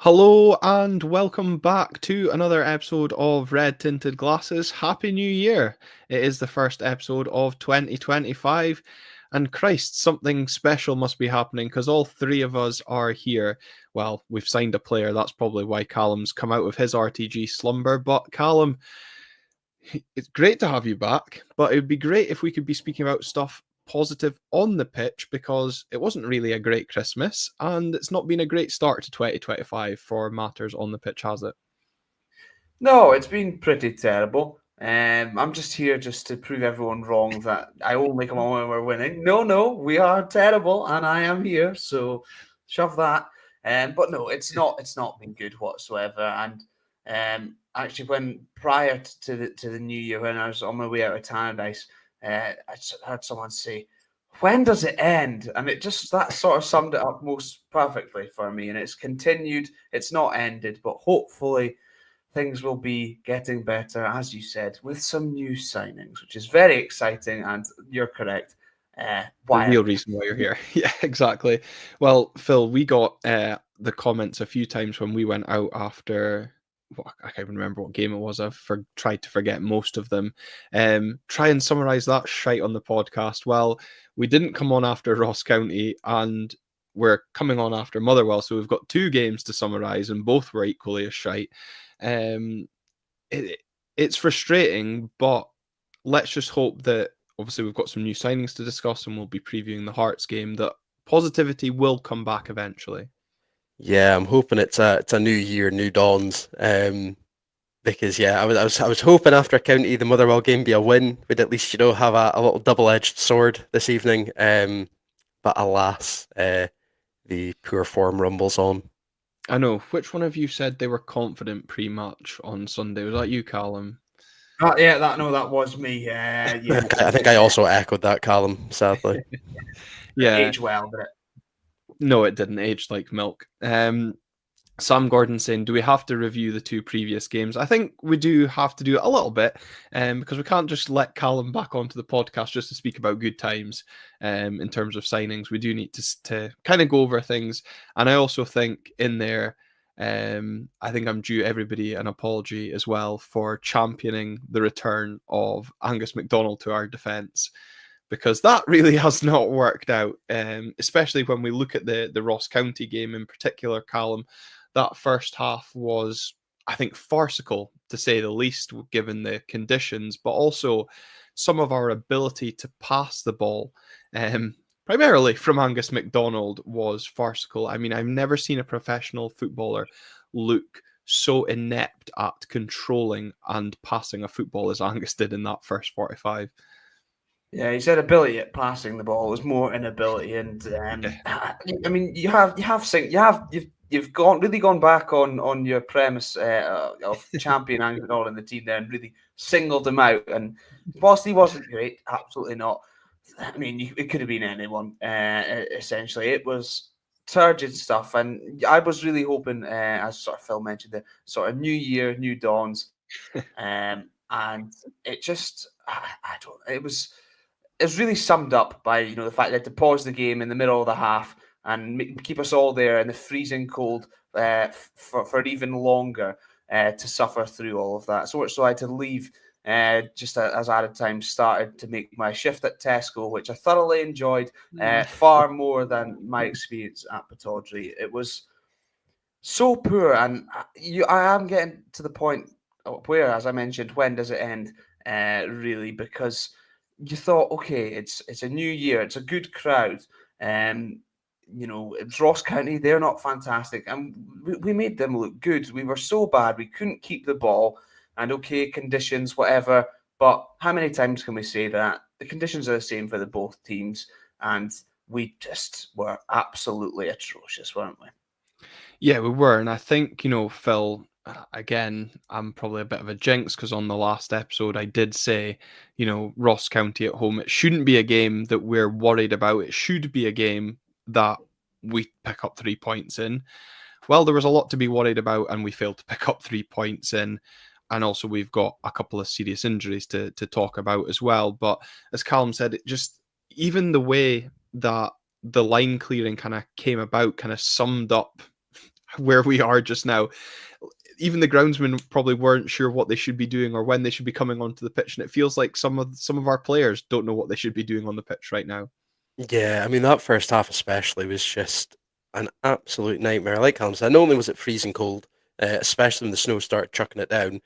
Hello and welcome back to another episode of Red Tinted Glasses. Happy New Year! It is the first episode of 2025, and Christ, something special must be happening because all three of us are here. Well, we've signed a player, that's probably why Callum's come out of his RTG slumber. But Callum, it's great to have you back, but it would be great if we could be speaking about stuff positive on the pitch because it wasn't really a great Christmas and it's not been a great start to 2025 for matters on the pitch, has it? No, it's been pretty terrible. I'm just here just to prove everyone wrong that I only come on when we're winning. No, we are terrible, and I am here, so shove that. But no, it's not. It's not been good whatsoever. And actually, when prior to the new year, when I was on my way out of Tannadice, I just heard someone say, "When does it end?" And it just that sort of summed it up most perfectly for me. And it's continued. It's not ended, but hopefully things will be getting better, as you said, with some new signings, which is very exciting. And you're correct. The Why? real reason why you're here. Yeah, exactly. Well, Phil, we got the comments a few times when we went out after. Well, I can't even remember what game it was. Tried to forget most of them. Try and summarize that shite on the podcast. Well, we didn't come on after Ross County, and we're coming on after Motherwell, so we've got two games to summarize, and both were equally as shite. Um, it's frustrating, but let's just hope that obviously we've got some new signings to discuss and we'll be previewing the Hearts game, that positivity will come back eventually. Yeah, I'm hoping it's a new year, new dawns. Because yeah, I was hoping after County the Motherwell game be a win. We'd at least have a little double-edged sword this evening. But alas, the poor form rumbles on. I know. Which one of you said they were confident pre-match on Sunday? Was that you, Callum? That was me. Yeah, I think I also echoed that, Callum. Sadly, Yeah. Age well, but No, it didn't age like milk. Sam Gordon saying, do we have to review the two previous games? I think we do have to do it a little bit because we can't just let Callum back onto the podcast just to speak about good times in terms of signings. We do need to kind of go over things. And I also think in there, I think I'm due everybody an apology as well for championing the return of Angus MacDonald to our defence, because that really has not worked out, especially when we look at the Ross County game in particular, Callum. That first half was, I think, farcical, to say the least, given the conditions, but also some of our ability to pass the ball, primarily from Angus MacDonald, was farcical. I mean, I've never seen a professional footballer look so inept at controlling and passing a football as Angus did in that first 45. yeah, he said ability at passing the ball was more inability, and I mean, you've gone back on your premise of champion Angel in the team there, and really singled him out. And whilst he wasn't great, absolutely not. I mean, it could have been anyone. Essentially, it was turgid stuff, and I was really hoping, as sort of Phil mentioned, the sort of new year, new dawns, and it just, I don't. It's really summed up by the fact that to pause the game in the middle of the half and keep us all there in the freezing cold for even longer to suffer through all of that. So much so I had to leave just as added time started to make my shift at Tesco, which I thoroughly enjoyed far more than my experience at Pittodrie. It was so poor, and I am getting to the point where, as I mentioned, when does it end? Really, because you thought, okay, it's a new year, it's a good crowd. It's Ross County, they're not fantastic, and we made them look good. We were so bad, we couldn't keep the ball, and okay, conditions, whatever. But how many times can we say that? The conditions are the same for the both teams, and we just were absolutely atrocious, weren't we? Yeah, we were. And I think, Phil, again, I'm probably a bit of a jinx because on the last episode, I did say, Ross County at home, it shouldn't be a game that we're worried about. It should be a game that we pick up 3 points in. Well, there was a lot to be worried about, and we failed to pick up 3 points in. And also, we've got a couple of serious injuries to talk about as well. But as Callum said, it just, even the way that the line clearing kind of came about, kind of summed up where we are just now. Even the groundsmen probably weren't sure what they should be doing or when they should be coming onto the pitch, and it feels like some of our players don't know what they should be doing on the pitch right now. Yeah, I mean that first half especially was just an absolute nightmare. Like Callum said, not only was it freezing cold, especially when the snow started chucking it down,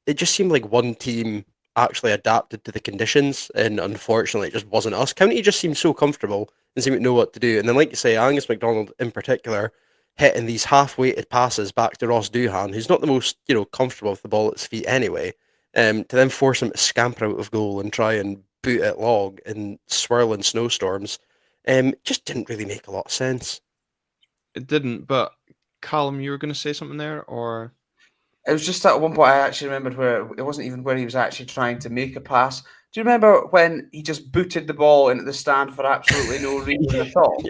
it just seemed like one team actually adapted to the conditions, and unfortunately, it just wasn't us. County just seemed so comfortable and seemed to know what to do. And then, like you say, Angus MacDonald in particular hitting these half-weighted passes back to Ross Doohan, who's not the most comfortable with the ball at his feet anyway, to then force him to scamper out of goal and try and boot it long in swirling snowstorms, just didn't really make a lot of sense. It didn't, but Callum, you were going to say something there, or? It was just at one point I actually remembered where it wasn't even where he was actually trying to make a pass. Do you remember when he just booted the ball into the stand for absolutely no reason at all?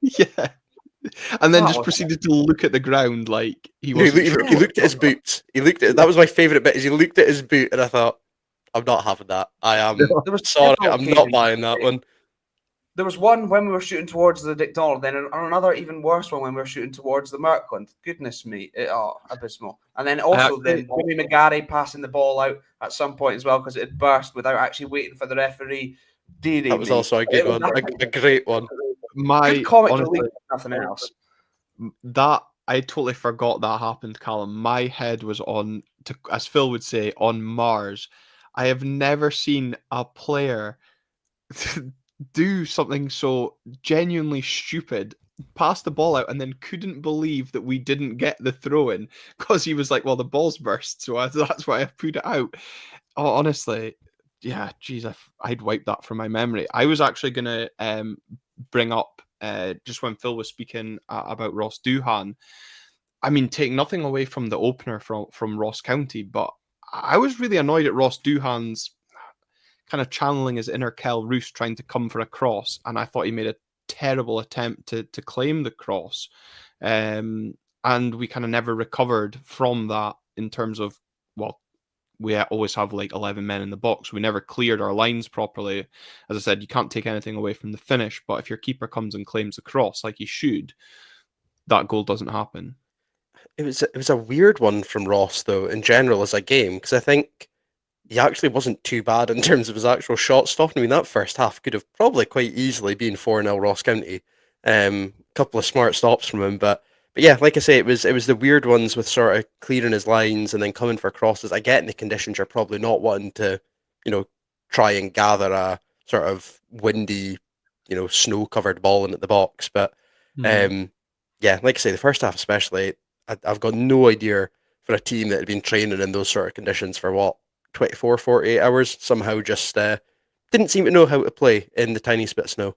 Yeah. And then That just was- proceeded to look at the ground like he He, wasn't sure. he looked at his boots. He looked at that was my favourite bit. Is he looked at his boot and I thought, I'm not having that. I am There was sorry. several I'm not occasions- buying that one. There was one when we were shooting towards the McDonald, then another even worse one when we were shooting towards the Merkland. Goodness me, abysmal. And then also then Jimmy McGarry passing the ball out at some point as well because it had burst without actually waiting for the referee. That was also a good one, a great one. Good comic relief, nothing else. That I totally forgot that happened, Callum. My head was on, as Phil would say, on Mars. I have never seen a player do something so genuinely stupid, pass the ball out, and then couldn't believe that we didn't get the throw in because he was like, well, the ball's burst, so that's why I put it out. Oh, honestly, yeah, geez, I'd wipe that from my memory. I was actually going to bring up, just when Phil was speaking about Ross Doohan, I mean, take nothing away from the opener from Ross County, but I was really annoyed at Ross Doohan's kind of channeling his inner Kel Roos trying to come for a cross, and I thought he made a terrible attempt to claim the cross, and we kind of never recovered from that in terms of, well, we always have like 11 men in the box. We never cleared our lines properly. As I said, you can't take anything away from the finish, but if your keeper comes and claims the cross like he should, that goal doesn't happen. It was a weird one from Ross though in general as a game because I think he actually wasn't too bad in terms of his actual shot stopping. I mean, that first half could have probably quite easily been 4-0 Ross County. Couple of smart stops from him, but yeah, like I say, it was the weird ones with sort of clearing his lines and then coming for crosses. I get in the conditions you're probably not wanting to, try and gather a sort of windy, snow-covered ball in at the box. But yeah, like I say, the first half especially, I've got no idea for a team that had been training in those sort of conditions for what, 24, 48 hours, somehow just didn't seem to know how to play in the tiniest bit of snow.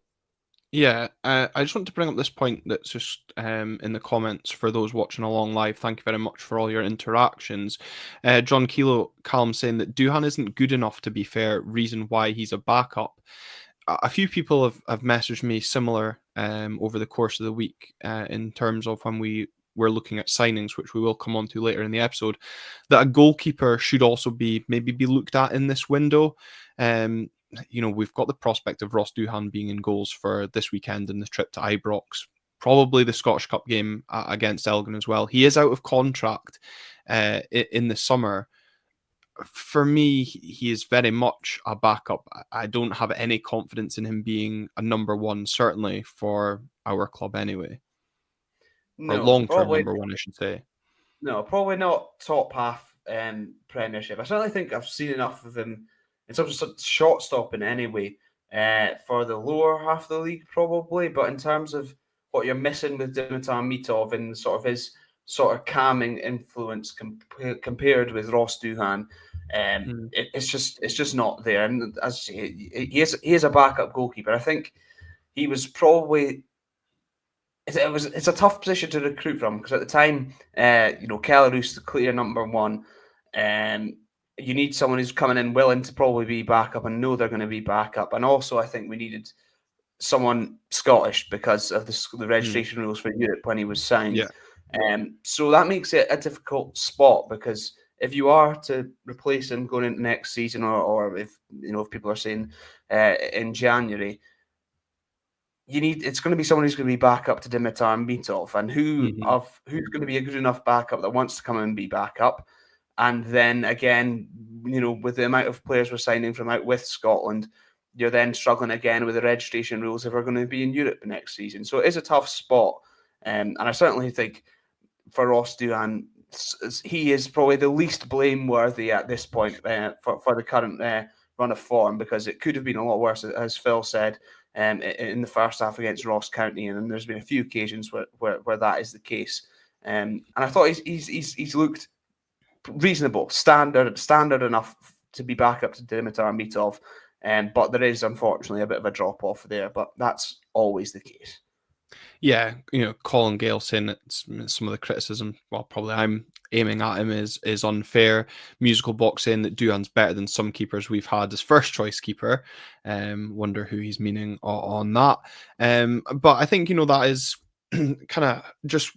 Yeah, I just want to bring up this point that's just in the comments for those watching along live. Thank you very much for all your interactions. John Kilo Calm saying that Doohan isn't good enough to be fair, reason why he's a backup. A few people have messaged me similar over the course of the week in terms of when we're looking at signings, which we will come on to later in the episode, that a goalkeeper should also be looked at in this window. We've got the prospect of Ross Doohan being in goals for this weekend in the trip to Ibrox, probably the Scottish Cup game against Elgin as well. He is out of contract in the summer. For me, he is very much a backup. I don't have any confidence in him being a number one, certainly for our club anyway. Or long-term number one, I should say. No, probably not top half Premiership. I certainly think I've seen enough of him in terms of shot stopping anyway for the lower half of the league, probably. But in terms of what you're missing with Dimitar Mitov and sort of his sort of calming influence compared with Ross Doohan, it's just not there. And as I say, he is a backup goalkeeper. I think he was probably. It's a tough position to recruit from because at the time, Kellerus the clear number one, you need someone who's coming in willing to probably be backup and know they're going to be backup. And also, I think we needed someone Scottish because of the registration rules for Europe when he was signed. Yeah. So that makes it a difficult spot because if you are to replace him going into next season, or if people are saying in January, it's going to be someone who's going to be back up to Dimitar and Mitov, and who's going to be a good enough backup that wants to come and be backup. And then again, with the amount of players we're signing from out with Scotland, you're then struggling again with the registration rules if we're going to be in Europe next season. So it is a tough spot. And I certainly think for Ross Doohan, he is probably the least blameworthy at this point for the current run of form, because it could have been a lot worse, as Phil said, in the first half against Ross County, and there's been a few occasions where that is the case. And I thought he's looked reasonable, standard enough to be back up to Dimitar and Mitov, but there is unfortunately a bit of a drop off there, but that's always the case. Yeah, Colin Gale saying that some of the criticism, well, probably I'm aiming at him, is unfair. Musical Box saying that Doohan's better than some keepers we've had as first choice keeper. Wonder who he's meaning on that. But I think, that is kind of just,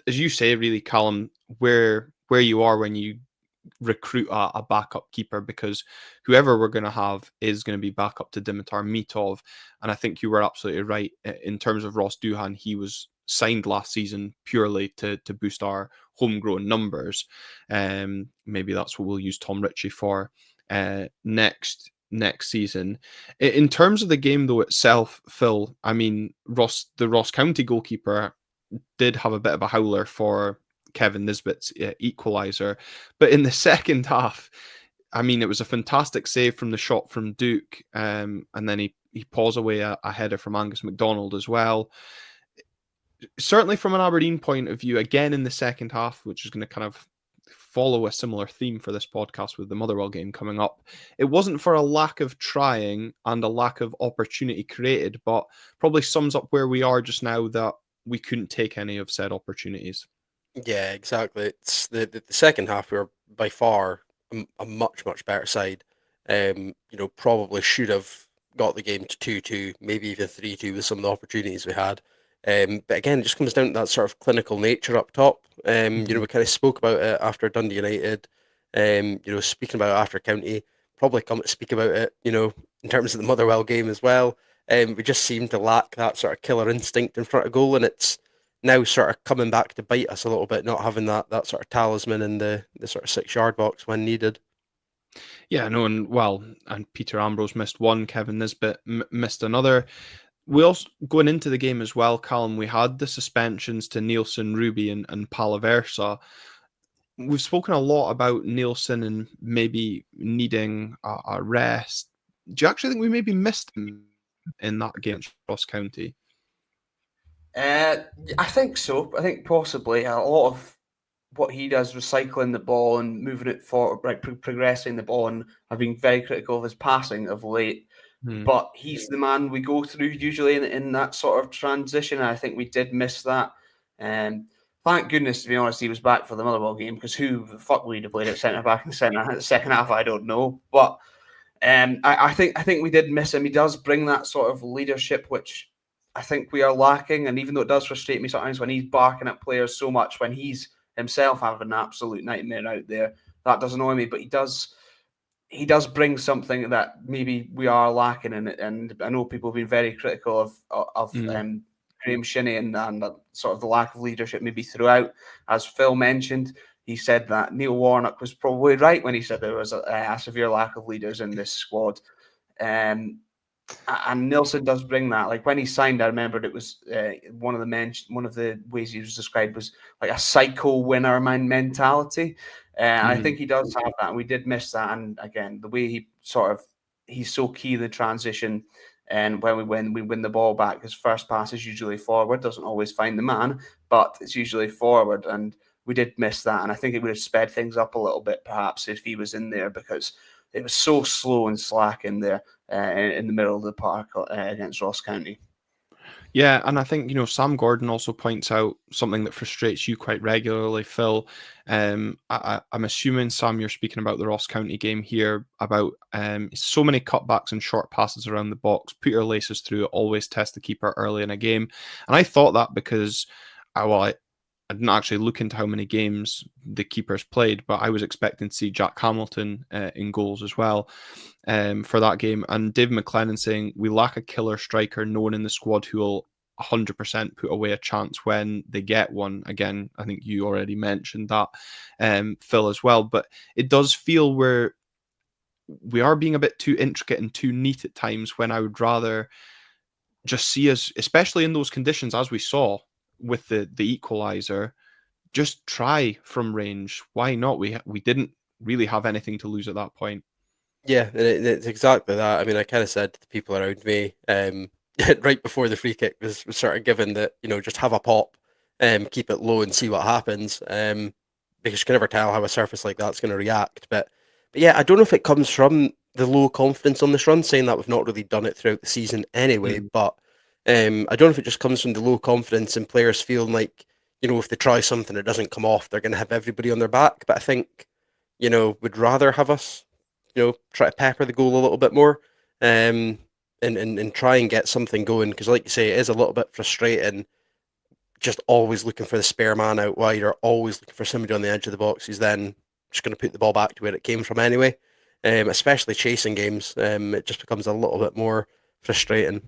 as you say, really, Callum, where you are when you recruit a backup keeper, because whoever we're going to have is going to be backup to Dimitar Mitov. And I think you were absolutely right in terms of Ross Doohan. He was signed last season purely to boost our homegrown numbers. Maybe that's what we'll use Tom Ritchie for next season. In terms of the game though itself, Phil, I mean, the Ross County goalkeeper did have a bit of a howler for Kevin Nisbet's equaliser, but in the second half, I mean, it was a fantastic save from the shot from Duke, and then he paws away a header from Angus MacDonald as well. Certainly from an Aberdeen point of view, again in the second half, which is going to kind of follow a similar theme for this podcast with the Motherwell game coming up, it wasn't for a lack of trying and a lack of opportunity created, but probably sums up where we are just now, that we couldn't take any of said opportunities. Yeah, exactly. It's the second half, we were by far a much better side. Probably should have got the game to 2-2, maybe even 3-2 with some of the opportunities we had. But again, it just comes down to that sort of clinical nature up top. We kind of spoke about it after Dundee United. Speaking about it after County, probably come to speak about it, in terms of the Motherwell game as well. We just seem to lack that sort of killer instinct in front of goal, and it's now sort of coming back to bite us a little bit, not having that sort of talisman in the sort of 6-yard box when needed. Yeah, no, and Peter Ambrose missed one, Kevin Nisbet missed another. We also, going into the game as well, Callum, we had the suspensions to Nielsen, Ruby, and Palaversa. We've spoken a lot about Nielsen and maybe needing a rest. Do you actually think we maybe missed him in that game against Ross County? I think so. I think possibly a lot of what he does, recycling the ball and moving it forward, progressing the ball, and I've been very critical of his passing of late. But he's the man we go through usually in that sort of transition. And I think we did miss that. Thank goodness, to be honest, he was back for the Motherwell game, because who the fuck would have played at centre back in the second half? I don't know. But I think we did miss him. He does bring that sort of leadership, which I think we are lacking. And even though it does frustrate me sometimes when he's barking at players so much, when he's himself having an absolute nightmare out there, that does annoy me. But he does bring something that maybe we are lacking in it. And I know people have been very critical of Graham Shinney and sort of the lack of leadership maybe throughout. As Phil mentioned, he said that Neil Warnock was probably right when he said there was a severe lack of leaders in this squad. And Nielsen does bring that. Like when he signed, I remembered it was one of the ways he was described was like a psycho winner man mentality. I think he does have that, and we did miss that. And again, the way he's so key in the transition, and when we win the ball back, his first pass is usually forward. Doesn't always find the man, but it's usually forward. And we did miss that, and I think it would have sped things up a little bit perhaps if he was in there, because it was so slow and slack in there in the middle of the park against Ross County. Yeah, and I think, Sam Gordon also points out something that frustrates you quite regularly, Phil. I'm assuming, Sam, you're speaking about the Ross County game here, about so many cutbacks and short passes around the box. Peter laces through, always test the keeper early in a game. And I thought that because, I didn't actually look into how many games the keepers played, but I was expecting to see Jack Hamilton in goals as well for that game. And Dave McLennan saying, we lack a killer striker, no one in the squad who will 100% put away a chance when they get one. Again, I think you already mentioned that, Phil, as well. But it does feel we are being a bit too intricate and too neat at times, when I would rather just see us, especially in those conditions as we saw with the equalizer, just try from range. Why not? We didn't really have anything to lose at that point. Yeah, and it's exactly that. I mean, I kind of said to the people around me, right before the free kick was sort of given, that, just have a pop, keep it low and see what happens. Because you can never tell how a surface like that's going to react. But yeah, I don't know if it comes from the low confidence on this run, saying that we've not really done it throughout the season anyway. But I don't know if it just comes from the low confidence and players feeling like, if they try something it doesn't come off, they're going to have everybody on their back. But I think, would rather have us, try to pepper the goal a little bit more, and try and get something going. Because, like you say, it is a little bit frustrating, just always looking for the spare man out wide, or always looking for somebody on the edge of the box who's then just going to put the ball back to where it came from anyway. Especially chasing games, it just becomes a little bit more frustrating.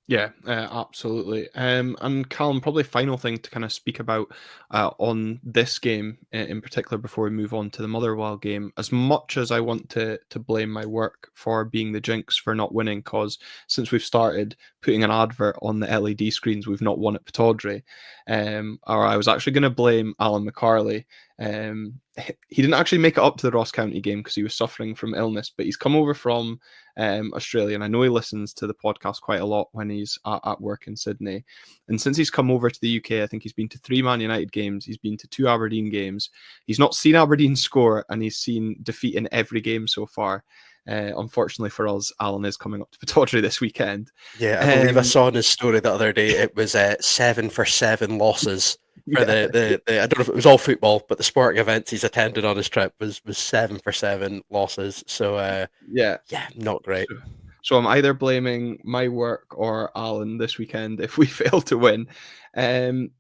Yeah, absolutely. And Callum, probably final thing to kind of speak about on this game in particular before we move on to the Motherwell game. As much as I want to blame my work for being the jinx for not winning, because since we've started putting an advert on the LED screens, we've not won at Pittodrie. Or I was actually going to blame Alan McCarley. He didn't actually make it up to the Ross County game because he was suffering from illness, but he's come over from Australia, and I know he listens to the podcast quite a lot when he's at work in Sydney. And since he's come over to the UK, I think he's been to 3 Man United games, he's been to 2 Aberdeen games, he's not seen Aberdeen score, and he's seen defeat in every game so far. Unfortunately for us, Alan is coming up to Pittodrie this weekend. Yeah, I believe I saw in his story the other day it was 7 for 7 losses. For the I don't know if it was all football, but the sporting events he's attended on his trip was 7 for 7 losses. So yeah, not great. So I'm either blaming my work or Alan this weekend if we fail to win.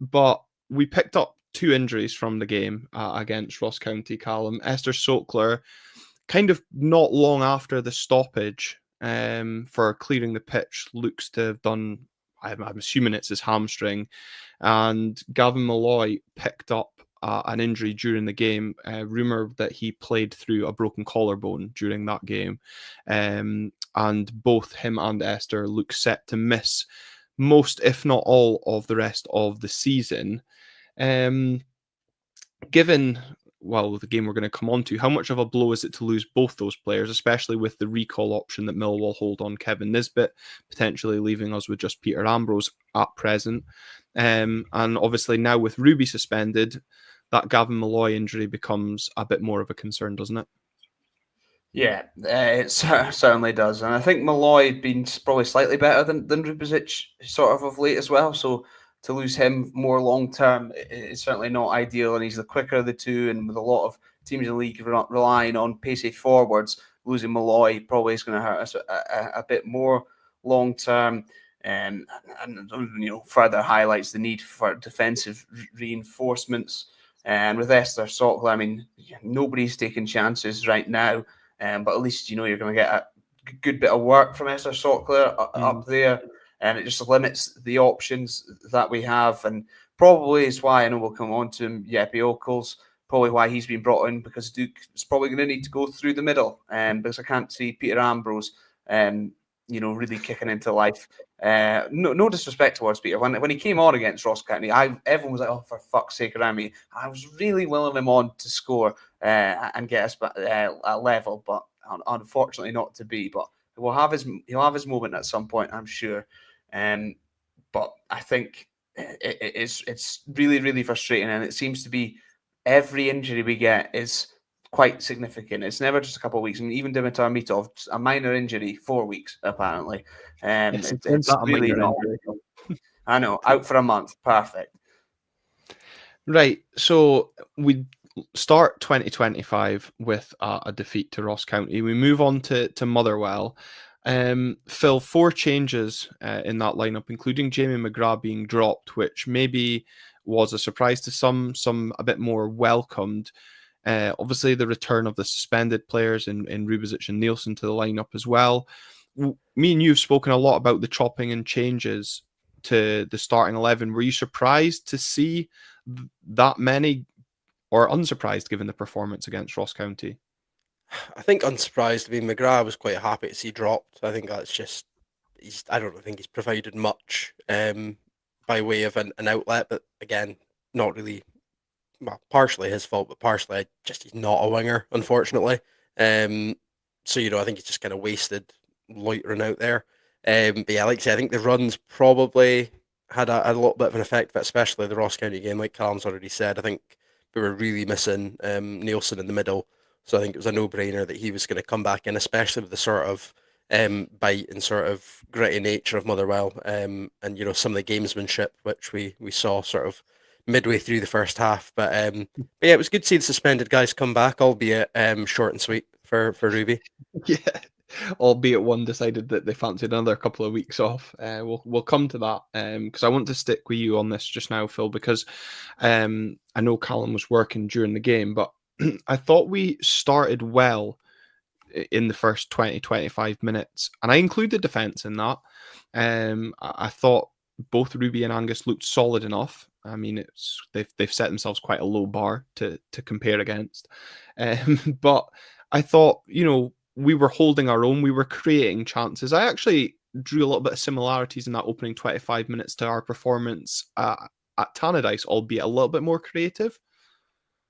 But we picked up 2 injuries from the game against Ross County, Callum. Esther Sokler, kind of not long after the stoppage for clearing the pitch, looks to have done, I'm assuming it's his hamstring. And Gavin Malloy picked up an injury during the game. Rumour that he played through a broken collarbone during that game. And both him and Esther look set to miss most, if not all, of the rest of the season. Given the game we're going to come on to, how much of a blow is it to lose both those players, especially with the recall option that Millwall hold on Kevin Nisbet, potentially leaving us with just Peter Ambrose at present? And obviously now with Ruby suspended, that Gavin Malloy injury becomes a bit more of a concern, doesn't it? Yeah, it certainly does. And I think Malloy had been probably slightly better than Rubic sort of late as well. So to lose him more long term is certainly not ideal. And he's the quicker of the two. And with a lot of teams in the league relying on pacey forwards, losing Malloy probably is going to hurt us a bit more long term. And further highlights the need for defensive reinforcements. And with Esther Sokler, I mean, nobody's taking chances right now. But at least you're going to get a good bit of work from Esther Sokler up there, and it just limits the options that we have. And probably is why, I know we'll come on to him, Jeppe Okkels, probably why he's been brought in, because Duke is probably going to need to go through the middle, because I can't see Peter Ambrose really kicking into life. No disrespect towards Peter. When he came on against Ross County, everyone was like, "Oh, for fuck's sake, Rami!" I was really willing him on to score and get us a level, but unfortunately not to be. But he'll have his moment at some point, I'm sure. But I think it's really, really frustrating, and it seems to be every injury we get is quite significant. It's never just a couple of weeks. I mean, even Dimitar Mitov, a minor injury, 4 weeks apparently. It's really not. I know, out for a month, perfect. Right, so we start 2025 with a defeat to Ross County. We move on to Motherwell. Phil, 4 changes in that lineup, including Jamie McGrath being dropped, which maybe was a surprise to some a bit more welcomed. Obviously, the return of the suspended players in Rubic and Nielsen to the lineup as well. Me and you have spoken a lot about the chopping and changes to the starting 11. Were you surprised to see that many, or unsurprised given the performance against Ross County? I think unsurprised. I mean, McGrath was quite happy to see dropped. I think that's just I don't think he's provided much by way of an outlet, but again, not really. Well, partially his fault, but partially just he's not a winger, unfortunately. Um, so I think he's just kind of wasted loitering out there. But yeah, like I say, I think the runs probably had a little bit of an effect, but especially the Ross County game, like Callum's already said. I think we were really missing Nielsen in the middle, so I think it was a no-brainer that he was going to come back in, especially with the sort of bite and sort of gritty nature of Motherwell, and some of the gamesmanship which we saw sort of midway through the first half. But yeah, it was good to see the suspended guys come back, albeit short and sweet for Ruby. Yeah, albeit one decided that they fancied another couple of weeks off. We'll come to that because I want to stick with you on this just now, Phil, because I know Callum was working during the game, but I thought we started well in the first 20-25 minutes, and I include the defence in that. I thought both Ruby and Angus looked solid enough. I mean, they've set themselves quite a low bar to compare against, but I thought we were holding our own. We were creating chances. I actually drew a little bit of similarities in that opening 25 minutes to our performance at Tannadice, albeit a little bit more creative.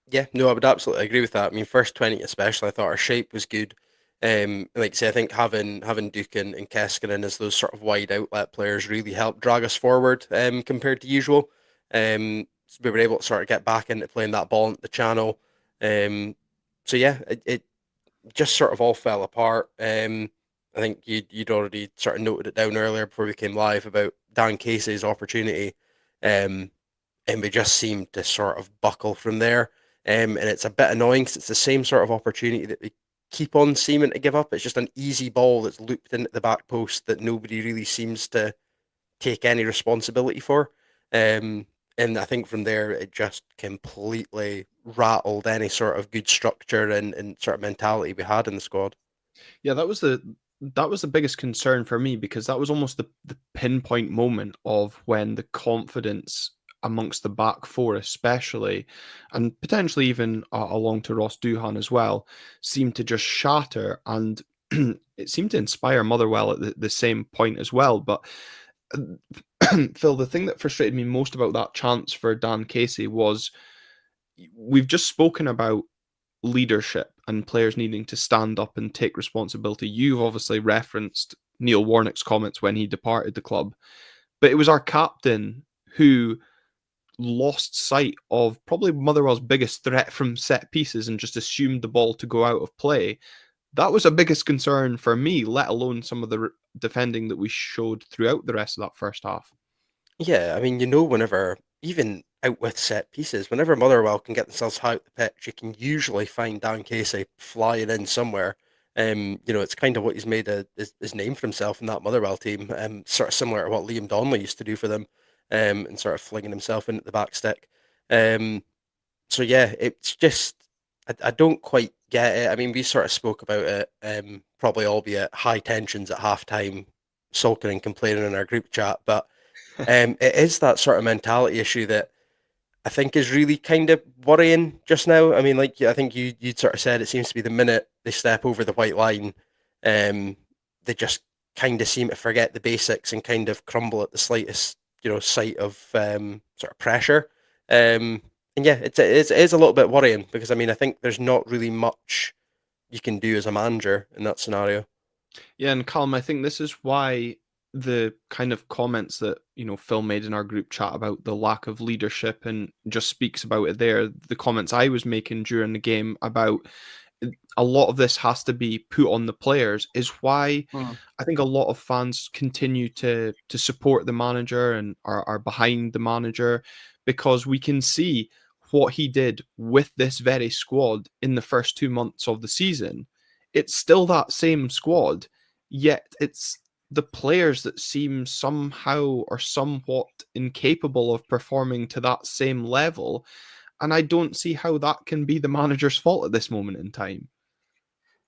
Yeah, no, I would absolutely agree with that. I mean, first 20 especially, I thought our shape was good. Like I say, I think having Duke and Keskinen as those sort of wide outlet players really helped drag us forward compared to usual. So we were able to sort of get back into playing that ball into the channel. So yeah, it just sort of all fell apart. I think you'd already sort of noted it down earlier before we came live about Dan Casey's opportunity, and we just seemed to sort of buckle from there. And it's a bit annoying because it's the same sort of opportunity that we keep on seeming to give up. It's just an easy ball that's looped into the back post that nobody really seems to take any responsibility for. And I think from there, it just completely rattled any sort of good structure and sort of mentality we had in the squad. Yeah, that was the biggest concern for me, because that was almost the pinpoint moment of when the confidence amongst the back four especially, and potentially even along to Ross Duhan as well, seemed to just shatter, and it seemed to inspire Motherwell at the same point as well. But Phil, the thing that frustrated me most about that chance for Dan Casey was we've just spoken about leadership and players needing to stand up and take responsibility. You've obviously referenced Neil Warnock's comments when he departed the club, but it was our captain who lost sight of probably Motherwell's biggest threat from set pieces and just assumed the ball to go out of play. That was a biggest concern for me, let alone some of the defending that we showed throughout the rest of that first half. Yeah, I mean, whenever, even out with set pieces, whenever Motherwell can get themselves high out the pitch, you can usually find Dan Casey flying in somewhere. It's kind of what he's made his name for himself in that Motherwell team, sort of similar to what Liam Donnelly used to do for them, and sort of flinging himself into the back stick. So yeah, it's just, I don't quite get it. I mean, we sort of spoke about it, probably albeit high tensions at halftime, sulking and complaining in our group chat, but it is that sort of mentality issue that I think is really kind of worrying just now. I mean, like I think you'd sort of said, it seems to be the minute they step over the white line, they just kind of seem to forget the basics and kind of crumble at the slightest, sight of sort of pressure. And yeah, it is a little bit worrying because I mean, I think there's not really much you can do as a manager in that scenario. Yeah, and Callum, I think this is why the kind of comments that Phil made in our group chat about the lack of leadership and just speaks about it there. The comments I was making during the game about a lot of this has to be put on the players is why I think a lot of fans continue to support the manager and are behind the manager, because we can see what he did with this very squad in the first 2 months of the season. It's still that same squad, yet it's the players that seem somehow or somewhat incapable of performing to that same level. And I don't see how that can be the manager's fault at this moment in time.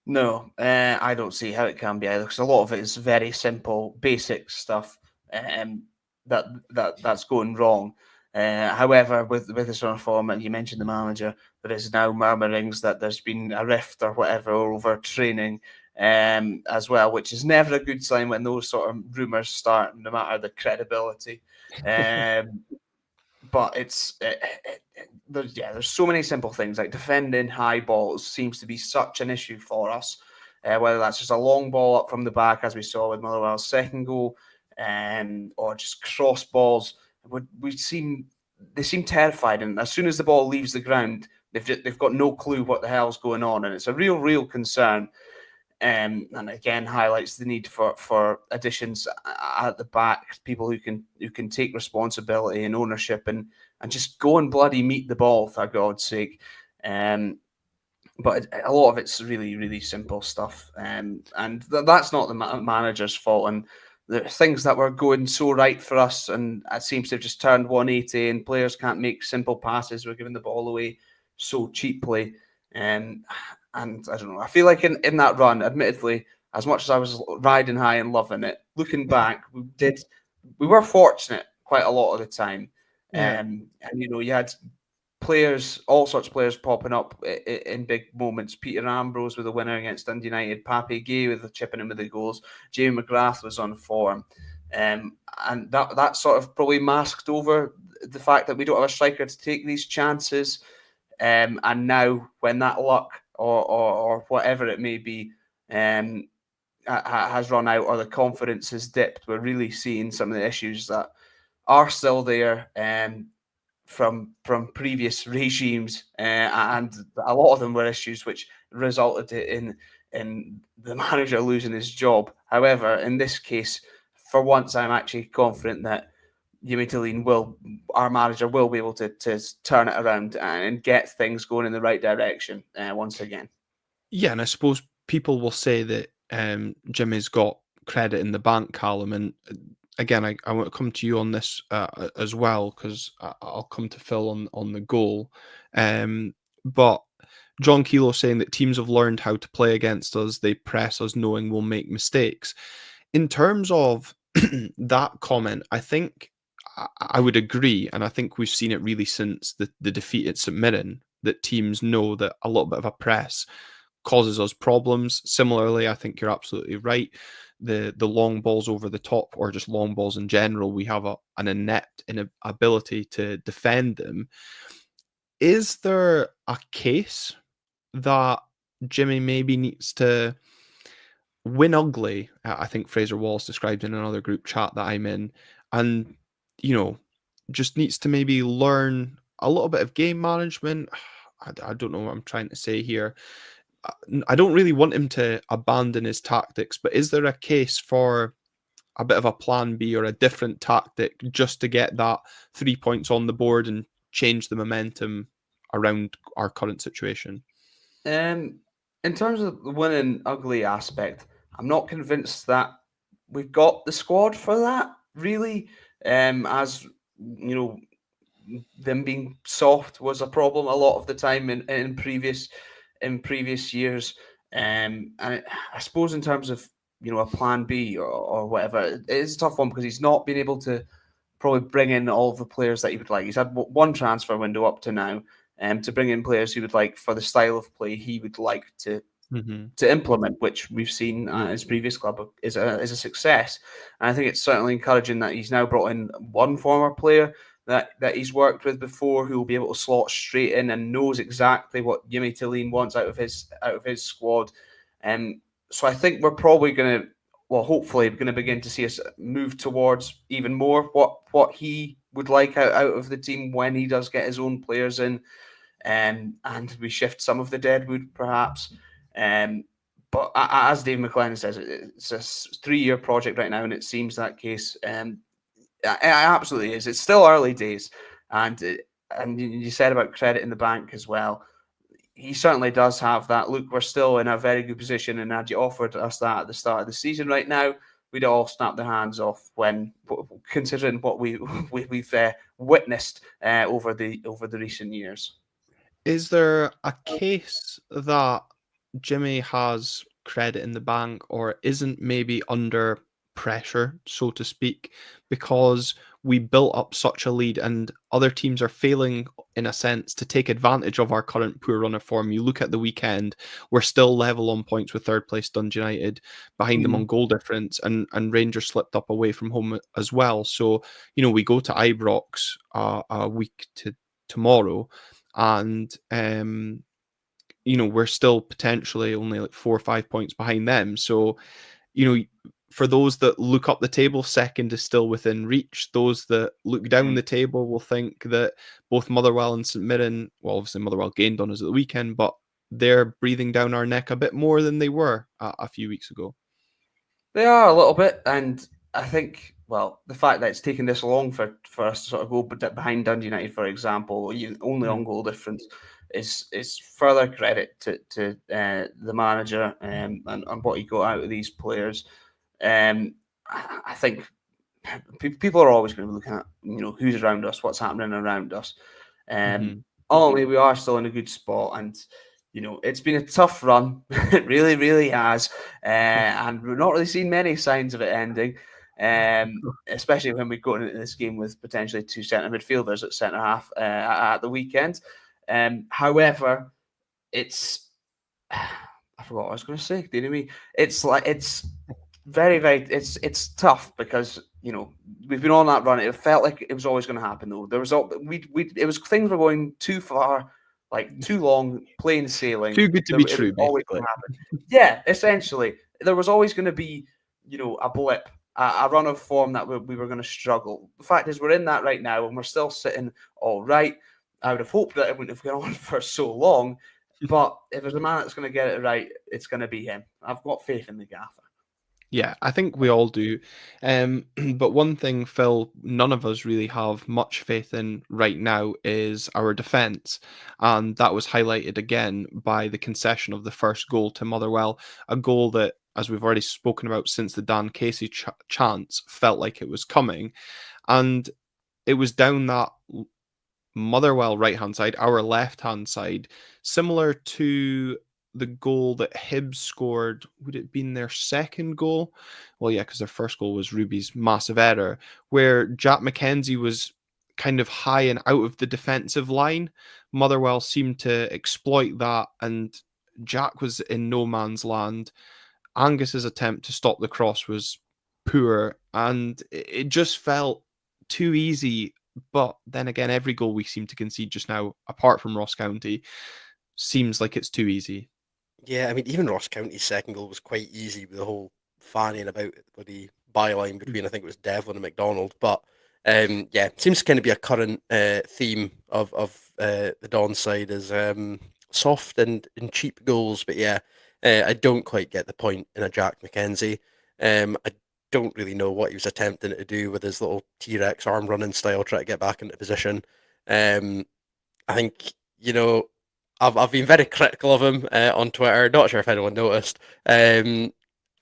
No, I don't see how it can be either, because a lot of it is very simple, basic stuff that's going wrong. However, with this sort of format, you mentioned the manager, there is now murmurings that there's been a rift or whatever over training as well, which is never a good sign when those sort of rumours start, no matter the credibility. But there's so many simple things, like defending high balls seems to be such an issue for us. Whether that's just a long ball up from the back, as we saw with Motherwell's second goal, or just cross balls, they seem terrified, and as soon as the ball leaves the ground, they've got no clue what the hell's going on, and it's a real concern. And again, highlights the need for additions at the back, people who can take responsibility and ownership and just go and bloody meet the ball, for God's sake. But a lot of it's really simple stuff, and that's not the manager's fault. And the things that were going so right for us, and it seems to have just turned 180, and players can't make simple passes. We're giving the ball away so cheaply. And I don't know. I feel like in that run, admittedly, as much as I was riding high and loving it, looking back, we were fortunate quite a lot of the time. Yeah. And you had players, all sorts of players popping up in big moments. Peter Ambrose with a winner against Dundee United, Pape Gay with the chipping in with the goals, Jamie McGrath was on form, and that sort of probably masked over the fact that we don't have a striker to take these chances. And now, when that luck or whatever it may be has run out, or the confidence has dipped, we're really seeing some of the issues that are still there from previous regimes, and a lot of them were issues which resulted in the manager losing his job. However, in this case, for once, I'm actually confident that our manager will be able to turn it around and get things going in the right direction once again. Yeah, and I suppose people will say that Jimmy's got credit in the bank, Callum, and again, I want to come to you on this as well, because I'll come to Phil on the goal. But John Kelo saying that teams have learned how to play against us. They press us knowing we'll make mistakes. In terms of that comment, I think I would agree, and I think we've seen it really since the defeat at St Mirren, that teams know that a little bit of a press causes us problems. Similarly, I think you're absolutely right. The long balls over the top, or just long balls in general, we have an inept ability to defend them. Is there a case that Jimmy maybe needs to win ugly? I think Fraser Wallace described in another group chat that I'm in, and just needs to maybe learn a little bit of game management. I don't know what I'm trying to say here. I don't really want him to abandon his tactics, but is there a case for a bit of a plan B or a different tactic just to get that 3 points on the board and change the momentum around our current situation? In terms of the winning ugly aspect, I'm not convinced that we've got the squad for that, really. As you know, them being soft was a problem a lot of the time in previous years. And I suppose in terms of a plan B or whatever, it is a tough one, because he's not been able to probably bring in all of the players that he would like. He's had one transfer window up to now, to bring in players he would like for the style of play he would like to implement, which we've seen at his previous club is a success. And I think it's certainly encouraging that he's now brought in one former player that he's worked with before, who will be able to slot straight in and knows exactly what Jimmy Tilleen wants out of his squad. So I think we're probably going to, hopefully, we're going to begin to see us move towards even more what he would like out of the team when he does get his own players in, and we shift some of the deadwood perhaps. But as Dave McLennan says, it's a 3-year project right now, and it seems that case. It absolutely is. It's still early days, and you said about credit in the bank as well. He certainly does have that. Look, we're still in a very good position, and had you offered us that at the start of the season right now, we'd all snap their hands off when considering what we've witnessed over the recent years. Is there a case that Jimmy has credit in the bank or isn't maybe under pressure, so to speak, because we built up such a lead and other teams are failing, in a sense, to take advantage of our current poor run of form? You look at the weekend, we're still level on points with third place Dundee United, behind them on goal difference, and Rangers slipped up away from home as well. So, we go to Ibrox a week to tomorrow, and we're still potentially only like 4 or 5 points behind them. So, for those that look up the table, second is still within reach. Those that look down the table will think that both Motherwell and St Mirren, well, obviously Motherwell gained on us at the weekend, but they're breathing down our neck a bit more than they were a few weeks ago. They are a little bit, and I think, well, the fact that it's taken this long for us to sort of go behind Dundee United, for example, only on goal difference, is further credit to the manager and what he got out of these players. I think people are always going to be looking at who's around us, what's happening around us. Ultimately, we are still in a good spot, and it's been a tough run. It really, really has. And we've not really seen many signs of it ending, especially when we go into this game with potentially two centre midfielders at centre half at the weekend. However, it's I forgot what I was going to say. Do you know what I mean? It's very, very. It's tough because we've been on that run. It felt like it was always going to happen though. There was it was things were going too far, like too long, plain sailing. Too good to be true, basically. Yeah, essentially, there was always going to be a blip, a run of form that we were going to struggle. The fact is, we're in that right now, and we're still sitting all right. I would have hoped that it wouldn't have gone on for so long, but if there's a man that's going to get it right, it's going to be him. I've got faith in the gaffer. Yeah, I think we all do. But one thing, Phil, none of us really have much faith in right now is our defence. And that was highlighted again by the concession of the first goal to Motherwell, a goal that, as we've already spoken about since the Dan Casey chance, felt like it was coming. And it was down that Motherwell right-hand side, our left-hand side, similar to the goal that Hibs scored. Would it have been their second goal? Well, yeah, because their first goal was Ruby's massive error, where Jack McKenzie was kind of high and out of the defensive line. Motherwell seemed to exploit that, and Jack was in no man's land. Angus's attempt to stop the cross was poor, and it just felt too easy. But then again, every goal we seem to concede just now, apart from Ross County, seems like it's too easy. Yeah, I mean, even Ross County's second goal was quite easy with the whole fanning about the byline between, I think it was Devlin and McDonald. But yeah, it seems to kind of be a current theme of the Don side is soft and cheap goals. But yeah, I don't quite get the point in a Jack McKenzie. I don't really know what he was attempting to do with his little T-Rex arm running style, try to get back into position. I think, I've been very critical of him on Twitter. Not sure if anyone noticed. I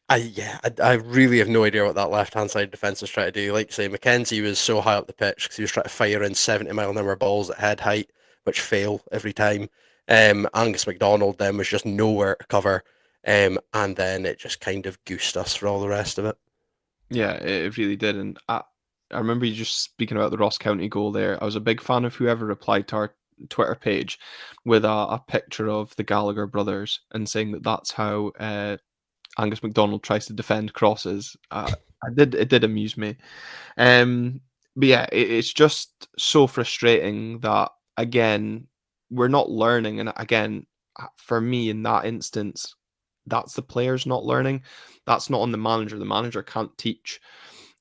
really have no idea what that left-hand side defence was trying to do. Like say, McKenzie was so high up the pitch because he was trying to fire in 70-mile-an-hour balls at head height, which fail every time. Angus MacDonald then was just nowhere to cover, and then it just kind of goosed us for all the rest of it. Yeah, it really did. And I remember you just speaking about the Ross County goal there. I was a big fan of whoever replied to our Twitter page with a picture of the Gallagher brothers and saying that that's how Angus MacDonald tries to defend crosses. It did amuse me. But yeah, it's just so frustrating that, again, we're not learning. And again, for me, in that instance, that's the players not learning. That's not on the manager. The manager can't teach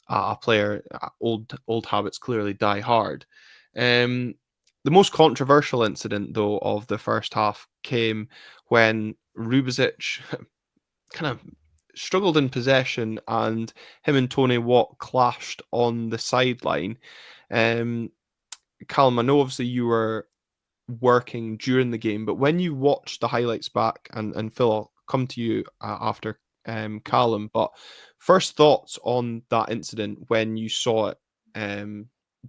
a player. Old habits clearly die hard. The most controversial incident, though, of the first half came when Rubic kind of struggled in possession and him and Tony Watt clashed on the sideline. Callum, I know obviously you were working during the game, but when you watched the highlights back, and Phil, I'll come to you after Callum. But first thoughts on that incident when you saw it.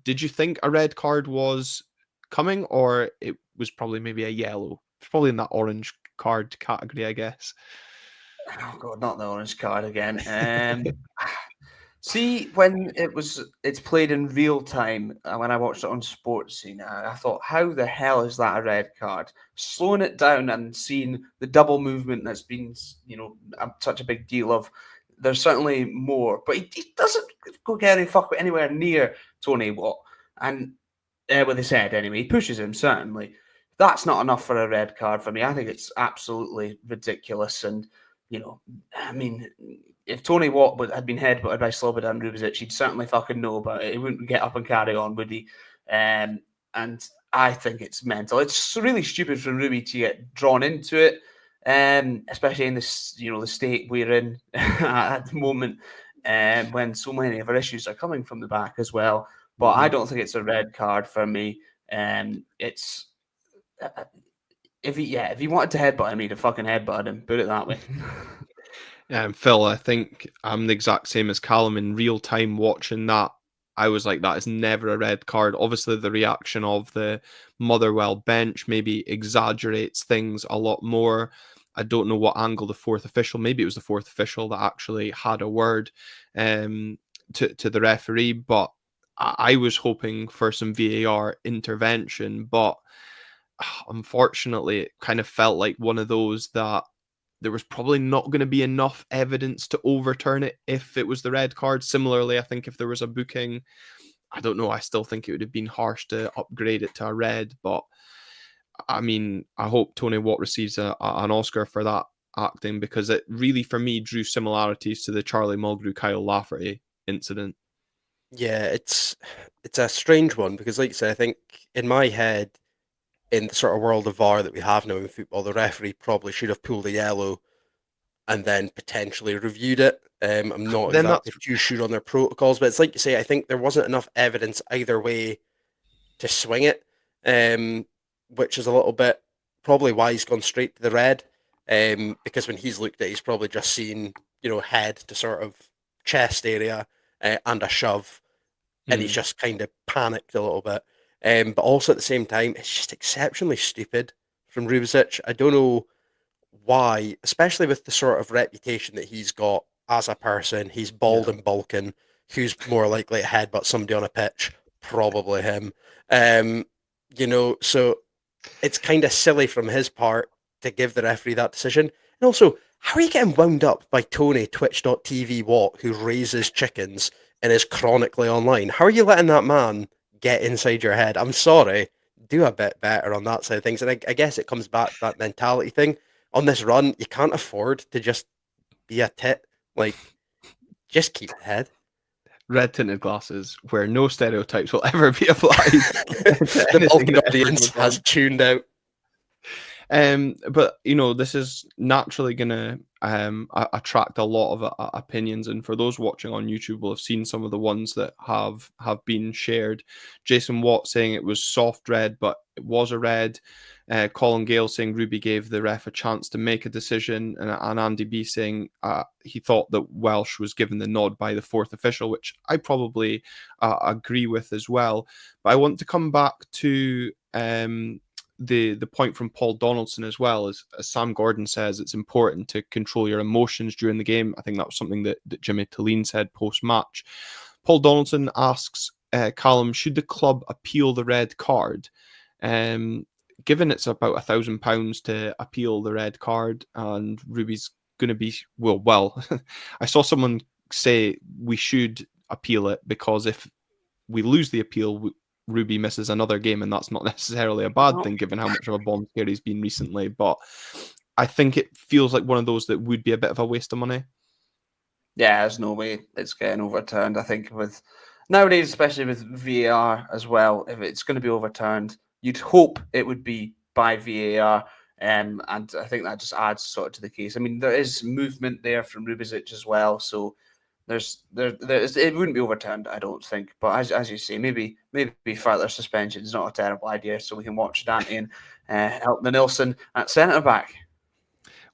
Did you think a red card was coming, or it was probably maybe a yellow? It's probably in that orange card category, I guess. Oh God, not the orange card again. See, when it's played in real time, when I watched it on Sports Scene, I thought, how the hell is that a red card? Slowing it down and seeing the double movement that's been, such a big deal of, there's certainly more, but he doesn't go get anywhere near Tony Watt, and with his head anyway, he pushes him certainly. That's not enough for a red card for me. I think it's absolutely ridiculous, and I mean, if Tony Watt had been headbutted by Slobodan Rubic, he'd certainly fucking know about it. He wouldn't get up and carry on, would he? And I think it's mental. It's really stupid for Ruby to get drawn into it, especially in this, the state we're in at the moment, when so many of our issues are coming from the back as well. But I don't think it's a red card for me. It's if he wanted to headbutt him, he'd have fucking headbutted him. Put it that way. Phil, I think I'm the exact same as Callum. In real time watching that, I was like, that is never a red card. Obviously, the reaction of the Motherwell bench maybe exaggerates things a lot more. I don't know what angle the fourth official, maybe it was the fourth official that actually had a word to the referee, but I was hoping for some VAR intervention, but unfortunately, it kind of felt like one of those that there was probably not going to be enough evidence to overturn it if it was the red card. Similarly, I think if there was a booking, I don't know, I still think it would have been harsh to upgrade it to a red, but I mean, I hope Tony Watt receives an Oscar for that acting, because it really, for me, drew similarities to the Charlie Mulgrew, Kyle Lafferty incident. Yeah, it's a strange one because, like you said, I think in my head, in the sort of world of VAR that we have now in football, the referee probably should have pulled a yellow and then potentially reviewed it. I'm not Then exactly too sure on their protocols, but it's like you say, I think there wasn't enough evidence either way to swing it, which is a little bit probably why he's gone straight to the red, because when he's looked at it, he's probably just seen, head to sort of chest area and a shove, and he's just kind of panicked a little bit. But also at the same time, it's just exceptionally stupid from Rubic. I don't know why, especially with the sort of reputation that he's got as a person. He's bald and bulking. Who's more likely to headbutt somebody on a pitch? Probably him. So it's kind of silly from his part to give the referee that decision. And also, how are you getting wound up by Tony Twitch.tv Watt, who raises chickens and is chronically online? How are you letting that man get inside your head? I'm sorry. Do a bit better on that side of things. And I guess it comes back to that mentality thing. On this run, you can't afford to just be a tit. Like, just keep the head. Red tinted glasses where no stereotypes will ever be applied. The bulk audience has tuned out. But this is naturally gonna attract a lot of opinions, and for those watching on YouTube will have seen some of the ones that have been shared. Jason Watt saying it was soft red, but it was a red. Colin Gale saying Ruby gave the ref a chance to make a decision, and Andy B saying he thought that Welsh was given the nod by the fourth official, which I probably agree with as well. But I want to come back to the point from Paul Donaldson as well. As Sam Gordon says, it's important to control your emotions during the game. I think that was something that Jimmy Talene said post-match. Paul Donaldson asks Callum, should the club appeal the red card? Given it's about £1,000 to appeal the red card, and Ruby's going to be well, I saw someone say we should appeal it because if we lose the appeal, Ruby misses another game, and that's not necessarily a bad thing given how much of a bomb scare he's been recently. But I think it feels like one of those that would be a bit of a waste of money. Yeah, there's no way it's getting overturned. I think with nowadays, especially with VAR as well, if it's going to be overturned, you'd hope it would be by VAR. And I think that just adds sort of to the case. I mean, there is movement there from Rubic as well, so there's it wouldn't be overturned, I don't think. But as you say, maybe further suspension is not a terrible idea, so we can watch Dante and help the Nilsson at centre back.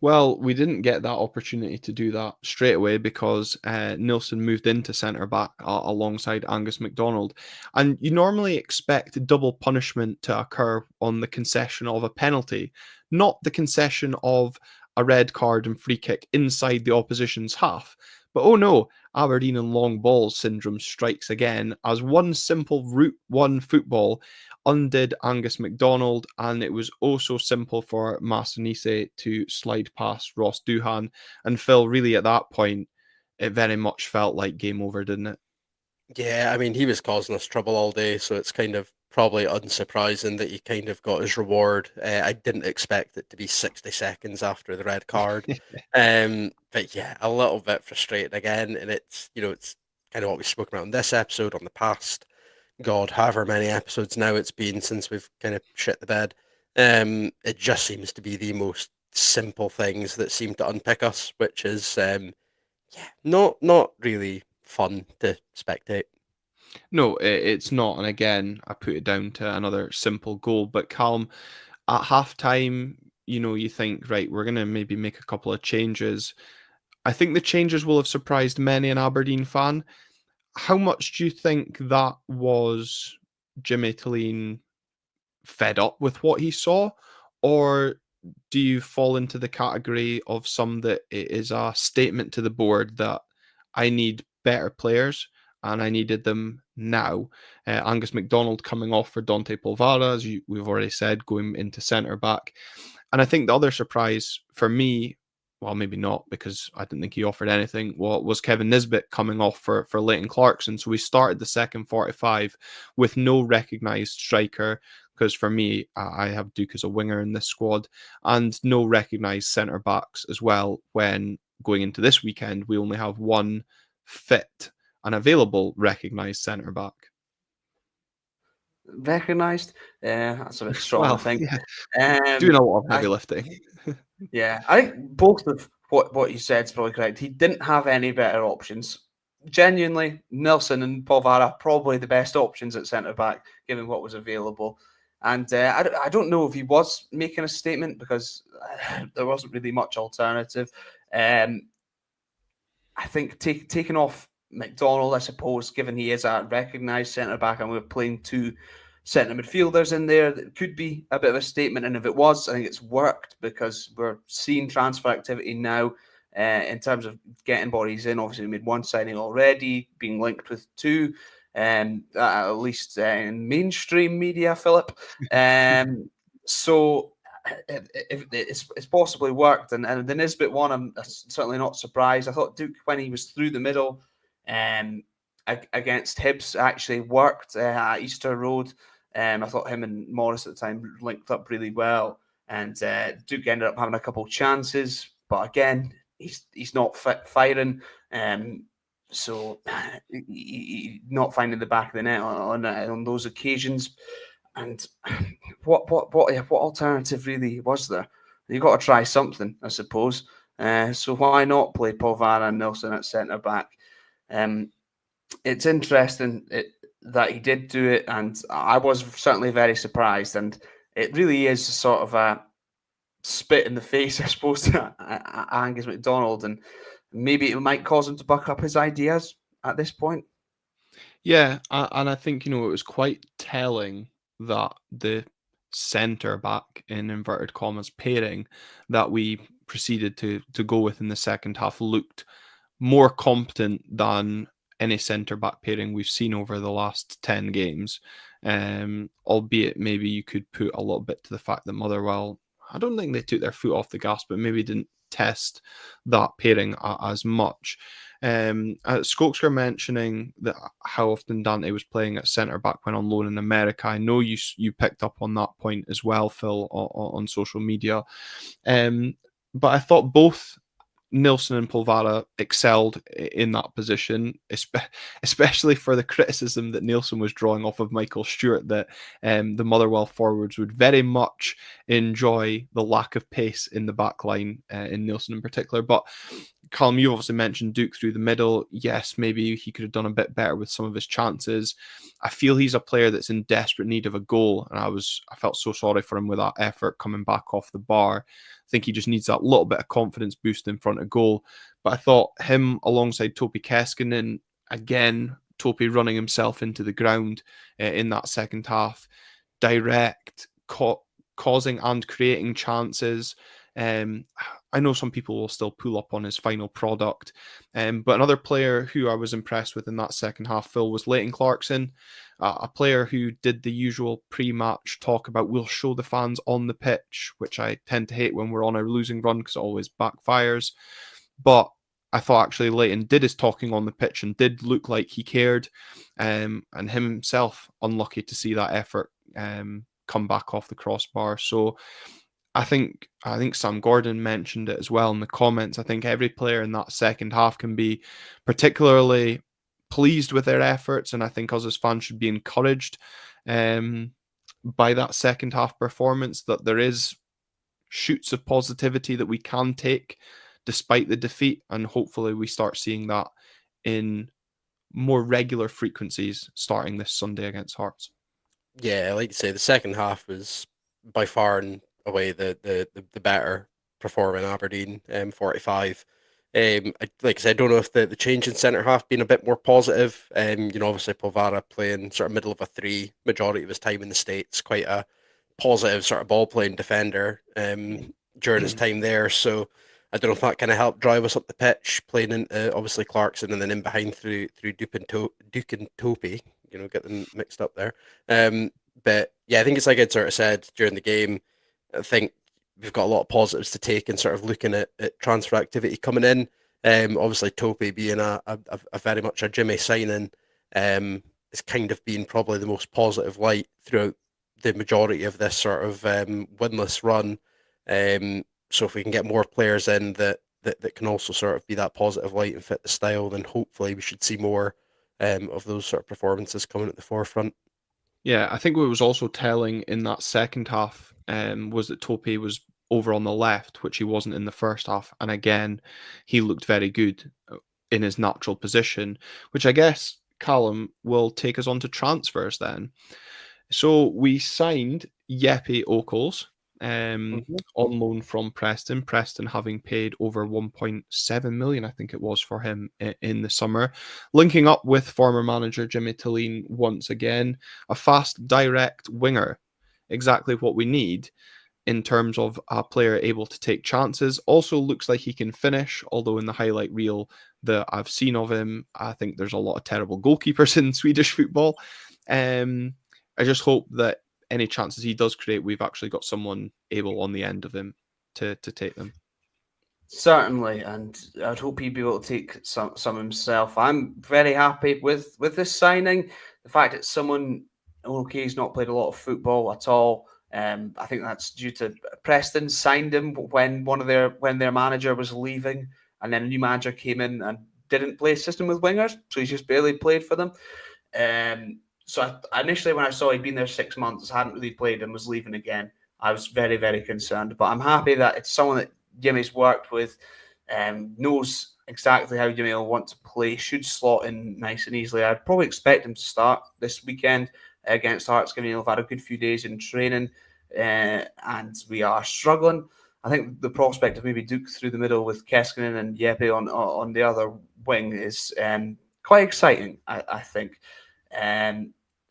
Well, we didn't get that opportunity to do that straight away because Nilsson moved into centre back alongside Angus MacDonald. And you normally expect double punishment to occur on the concession of a penalty, not the concession of a red card and free kick inside the opposition's half. But oh no, Aberdeen and long ball syndrome strikes again as one simple route one football undid Angus MacDonald, and it was also simple for Massanise to slide past Ross Doohan. And Phil, really at that point, it very much felt like game over, didn't it? Yeah, I mean, he was causing us trouble all day, so it's kind of probably unsurprising that he kind of got his reward. I didn't expect it to be 60 seconds after the red card. But yeah, a little bit frustrating again, and it's kind of what we've spoken about in this episode, on the past, God, however many episodes now it's been since we've kind of shit the bed. It just seems to be the most simple things that seem to unpick us, which is yeah, not really fun to spectate. No, it's not. And again, I put it down to another simple goal. But Calm, at halftime, you think, right, we're going to maybe make a couple of changes. I think the changes will have surprised many an Aberdeen fan. How much do you think that was Jimmy Talleen fed up with what he saw? Or do you fall into the category of some that it is a statement to the board that I need better players and I needed them now? Angus MacDonald coming off for Dante Polvara, as we've already said, going into centre back. And I think the other surprise for me, well, maybe not because I didn't think he offered anything, was Kevin Nisbet coming off for Leighton Clarkson. So we started the second 45 with no recognised striker, because for me, I have Duke as a winger in this squad, and no recognised centre backs as well. When going into this weekend, we only have one fit and available recognised centre back. Recognised? That's a bit strong, Well, I think. yeah. Doing a lot of heavy lifting. Yeah, I think both of what you said is probably correct. He didn't have any better options. Genuinely, Nilsson and Polvara probably the best options at centre back, given what was available. And I don't know if he was making a statement because there wasn't really much alternative. I think taking off McDonald, I suppose, given he is a recognised centre back, and we're playing two centre midfielders in there, that could be a bit of a statement. And if it was, I think it's worked because we're seeing transfer activity now in terms of getting bodies in. Obviously, we made one signing already, being linked with two, at least in mainstream media, Philip. So it's possibly worked. And the Nisbet one, I'm certainly not surprised. I thought Duke, when he was through the middle against Hibs, actually worked at Easter Road. I thought him and Morris at the time linked up really well. And Duke ended up having a couple of chances. But again, he's not firing. So not finding the back of the net on those occasions. And what alternative really was there? You've got to try something, I suppose. So why not play Polvara and Nilsson at centre back? It's interesting that he did do it, and I was certainly very surprised. And it really is sort of a spit in the face, I suppose, to Angus MacDonald, and maybe it might cause him to buck up his ideas at this point. Yeah, and I think, it was quite telling that the centre back, in inverted commas, pairing that we proceeded to go with in the second half looked more competent than any centre back pairing we've seen over the last 10 games. Albeit maybe you could put a little bit to the fact that Motherwell, I don't think they took their foot off the gas, but maybe didn't test that pairing as much. Skoksker mentioning that how often Dante was playing at centre back when on loan in America. I know you picked up on that point as well, Phil, on social media. But I thought both Nilsson and Polvara excelled in that position, especially for the criticism that Nilsson was drawing off of Michael Stewart, that the Motherwell forwards would very much enjoy the lack of pace in the back line, in Nilsson in particular. But Callum, you obviously mentioned Duke through the middle. Yes, maybe he could have done a bit better with some of his chances. I feel he's a player that's in desperate need of a goal, and I felt so sorry for him with that effort coming back off the bar. think he just needs that little bit of confidence boost in front of goal. But I thought him alongside Topi Keskinen, again, Topi running himself into the ground in that second half, direct, causing and creating chances. I know some people will still pull up on his final product, but another player who I was impressed with in that second half, Phil, was Leighton Clarkson, a player who did the usual pre-match talk about we'll show the fans on the pitch, which I tend to hate when we're on a losing run because it always backfires. But I thought actually Leighton did his talking on the pitch and did look like he cared, and himself unlucky to see that effort come back off the crossbar. So I think Sam Gordon mentioned it as well in the comments. I think every player in that second half can be particularly pleased with their efforts, and I think us as fans should be encouraged by that second half performance, that there is shoots of positivity that we can take despite the defeat, and hopefully we start seeing that in more regular frequencies starting this Sunday against Hearts. Yeah, like you say, the second half was by far and away the better performing Aberdeen 45. Like I said, I don't know if the change in centre half being a bit more positive. Obviously Povara playing sort of middle of a three majority of his time in the States, quite a positive sort of ball playing defender during his time there. So I don't know if that kind of helped drive us up the pitch, playing into obviously Clarkson and then in behind through Duke and Topi. Get them mixed up there. But yeah, I think it's like I'd sort of said during the game. I think we've got a lot of positives to take in sort of looking at transfer activity coming in. Obviously Topi being a very much a Jimmy signing, has kind of been probably the most positive light throughout the majority of this sort of winless run. So if we can get more players in that can also sort of be that positive light and fit the style, then hopefully we should see more of those sort of performances coming at the forefront. Yeah, I think what was also telling in that second half was that Topi was over on the left, which he wasn't in the first half. And again, he looked very good in his natural position, which I guess, Callum, will take us on to transfers then. So we signed Jeppe Okkels on loan from Preston. Preston having paid over 1.7 million, I think it was, for him in the summer. Linking up with former manager Jimmy Tillene once again. A fast, direct winger. Exactly what we need in terms of a player able to take chances. Also looks like he can finish, although in the highlight reel that I've seen of him, I think there's a lot of terrible goalkeepers in Swedish football. I just hope that any chances he does create, we've actually got someone able on the end of him to take them. Certainly, and I'd hope he'd be able to take some himself. I'm very happy with this signing. The fact that someone, he's not played a lot of football at all. I think that's due to Preston signed him when their manager was leaving, and then a new manager came in and didn't play a system with wingers, so he's just barely played for them. So initially, when I saw he'd been there 6 months, hadn't really played and was leaving again, I was very, very concerned. But I'm happy that it's someone that Jimmy's worked with, knows exactly how Jimmy will want to play, should slot in nice and easily. I'd probably expect him to start this weekend against Hearts, given he'll have had a good few days in training, and we are struggling. I think the prospect of maybe Duke through the middle with Keskinen and Jeppe on the other wing is quite exciting, I think.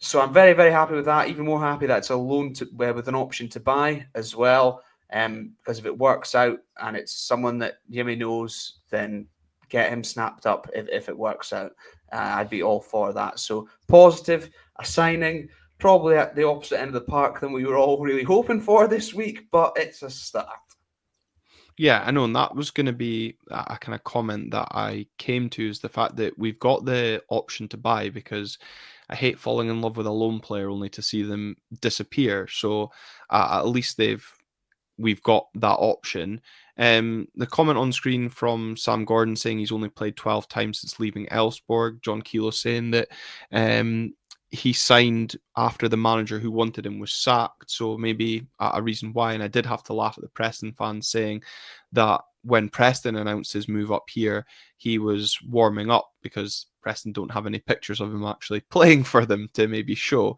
So I'm very, very happy with that. Even more happy that it's a loan with an option to buy as well. Because if it works out and it's someone that Jimmy knows, then get him snapped up if it works out. I'd be all for that. So positive, a signing, probably at the opposite end of the park than we were all really hoping for this week, but it's a start. Yeah, I know, and that was going to be a kind of comment that I came to, is the fact that we've got the option to buy, because I hate falling in love with a lone player only to see them disappear. So at least we've got that option. The comment on screen from Sam Gordon saying he's only played 12 times since leaving Elfsborg. John Kilo saying that he signed after the manager who wanted him was sacked, so maybe a reason why. And I did have to laugh at the Preston fans saying that when Preston announced his move up here, he was warming up because Preston don't have any pictures of him actually playing for them to maybe show.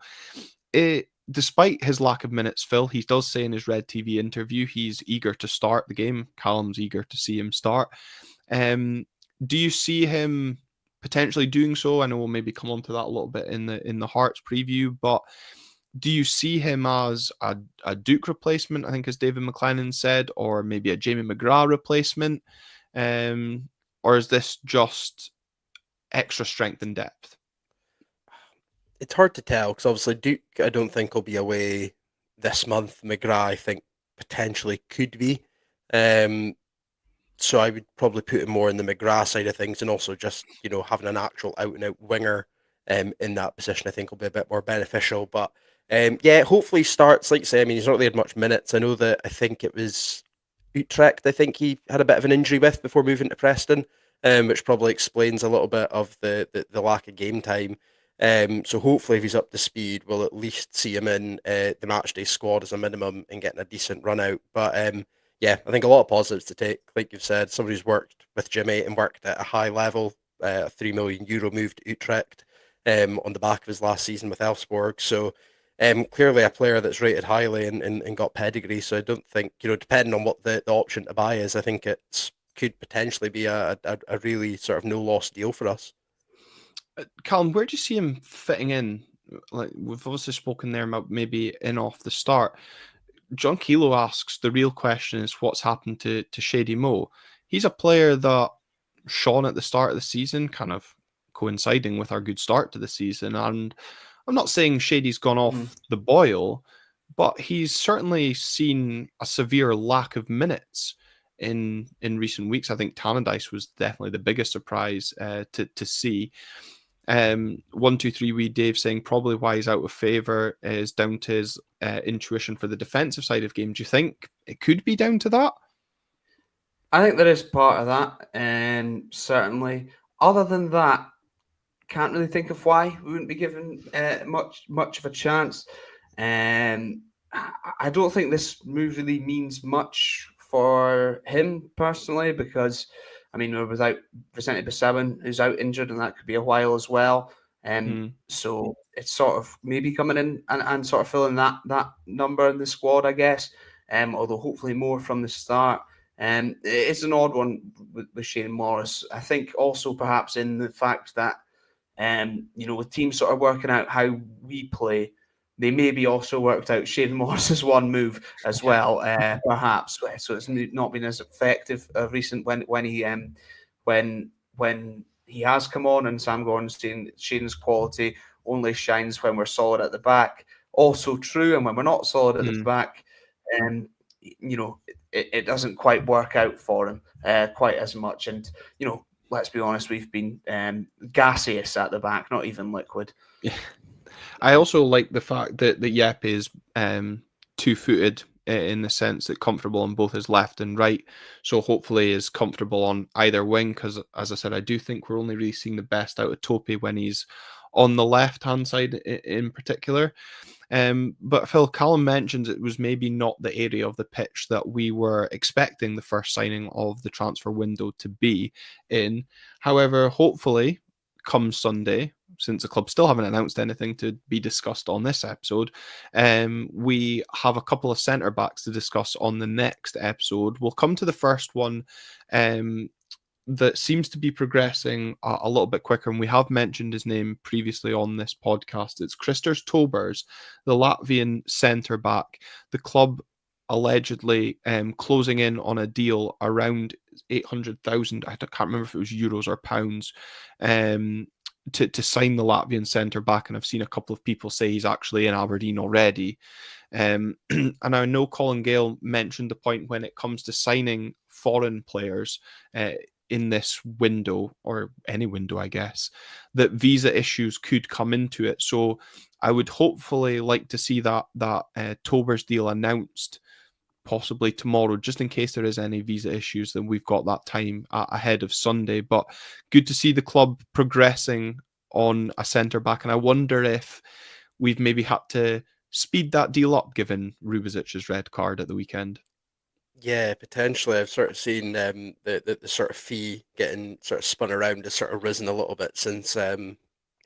despite his lack of minutes, Phil, he does say in his Red TV interview he's eager to start the game. Callum's eager to see him start. Do you see him potentially doing so? I know we'll maybe come on to that a little bit in the Hearts preview, but do you see him as a Duke replacement, I think as David McLennan said, or maybe a Jamie McGrath replacement? Or is this just extra strength and depth? It's hard to tell because obviously Duke, I don't think will be away this month. McGrath, I think potentially could be. So I would probably put him more in the McGrath side of things, and also just having an actual out and out winger in that position, I think will be a bit more beneficial. But yeah, hopefully he starts. Like you say, I mean, he's not really had much minutes. I know that I think it was Utrecht. I think he had a bit of an injury with before moving to Preston, which probably explains a little bit of the lack of game time. So hopefully, if he's up to speed, we'll at least see him in the matchday squad as a minimum and getting a decent run out. But yeah, I think a lot of positives to take. Like you've said, somebody who's worked with Jimmy and worked at a high level, a €3 million move to Utrecht on the back of his last season with Elfsborg. So clearly a player that's rated highly and got pedigree. So I don't think, depending on what the option to buy is, I think it could potentially be a really sort of no-loss deal for us. Callum, where do you see him fitting in? Like, we've obviously spoken there about maybe in off the start. John Kilo asks, the real question is what's happened to Shady Mo? He's a player that shone at the start of the season, kind of coinciding with our good start to the season. And I'm not saying Shady's gone off the boil, but he's certainly seen a severe lack of minutes in recent weeks. I think Tannadice was definitely the biggest surprise to see. 123 wee Dave saying probably why he's out of favour is down to his intuition for the defensive side of game. Do you think it could be down to that? I think there is part of that, certainly. Other than that, can't really think of why we wouldn't be given much of a chance. I don't think this move really means much for him personally because, I mean, we're without Vicente Beseven, who's out injured, and that could be a while as well. So it's sort of maybe coming in and sort of filling that number in the squad, I guess. Although hopefully more from the start. It's an odd one with Shane Morris. I think also perhaps in the fact that with teams sort of working out how we play, they maybe also worked out Shane Morris's one move as well, perhaps. So it's not been as effective recent when he has come on, and Sam Gordon's saying Shane's quality only shines when we're solid at the back. Also true, and when we're not solid at the back, it doesn't quite work out for him quite as much. And let's be honest, we've been gaseous at the back, not even liquid. Yeah. I also like the fact that Jeppe is two-footed in the sense that comfortable on both his left and right. So hopefully is comfortable on either wing because, as I said, I do think we're only really seeing the best out of Topi when he's on the left-hand side in particular. But Phil, Callum mentions it was maybe not the area of the pitch that we were expecting the first signing of the transfer window to be in. However, hopefully, come Sunday, since the club still haven't announced anything to be discussed on this episode, we have a couple of centre backs to discuss on the next episode. We'll come to the first one that seems to be progressing a little bit quicker, and we have mentioned his name previously on this podcast. It's Kristers Tobers, the Latvian centre back. The club allegedly closing in on a deal around 800,000. I can't remember if it was euros or pounds. To sign the Latvian centre back, and I've seen a couple of people say he's actually in Aberdeen already. And I know Colin Gale mentioned the point when it comes to signing foreign players in this window, or any window, I guess, that visa issues could come into it. So I would hopefully like to see that Tobers deal announced possibly tomorrow, just in case there is any visa issues, then we've got that time ahead of Sunday. But good to see the club progressing on a centre-back, and I wonder if we've maybe had to speed that deal up given Rubic's red card at the weekend. Yeah, potentially. I've sort of seen the sort of fee getting sort of spun around has sort of risen a little bit since the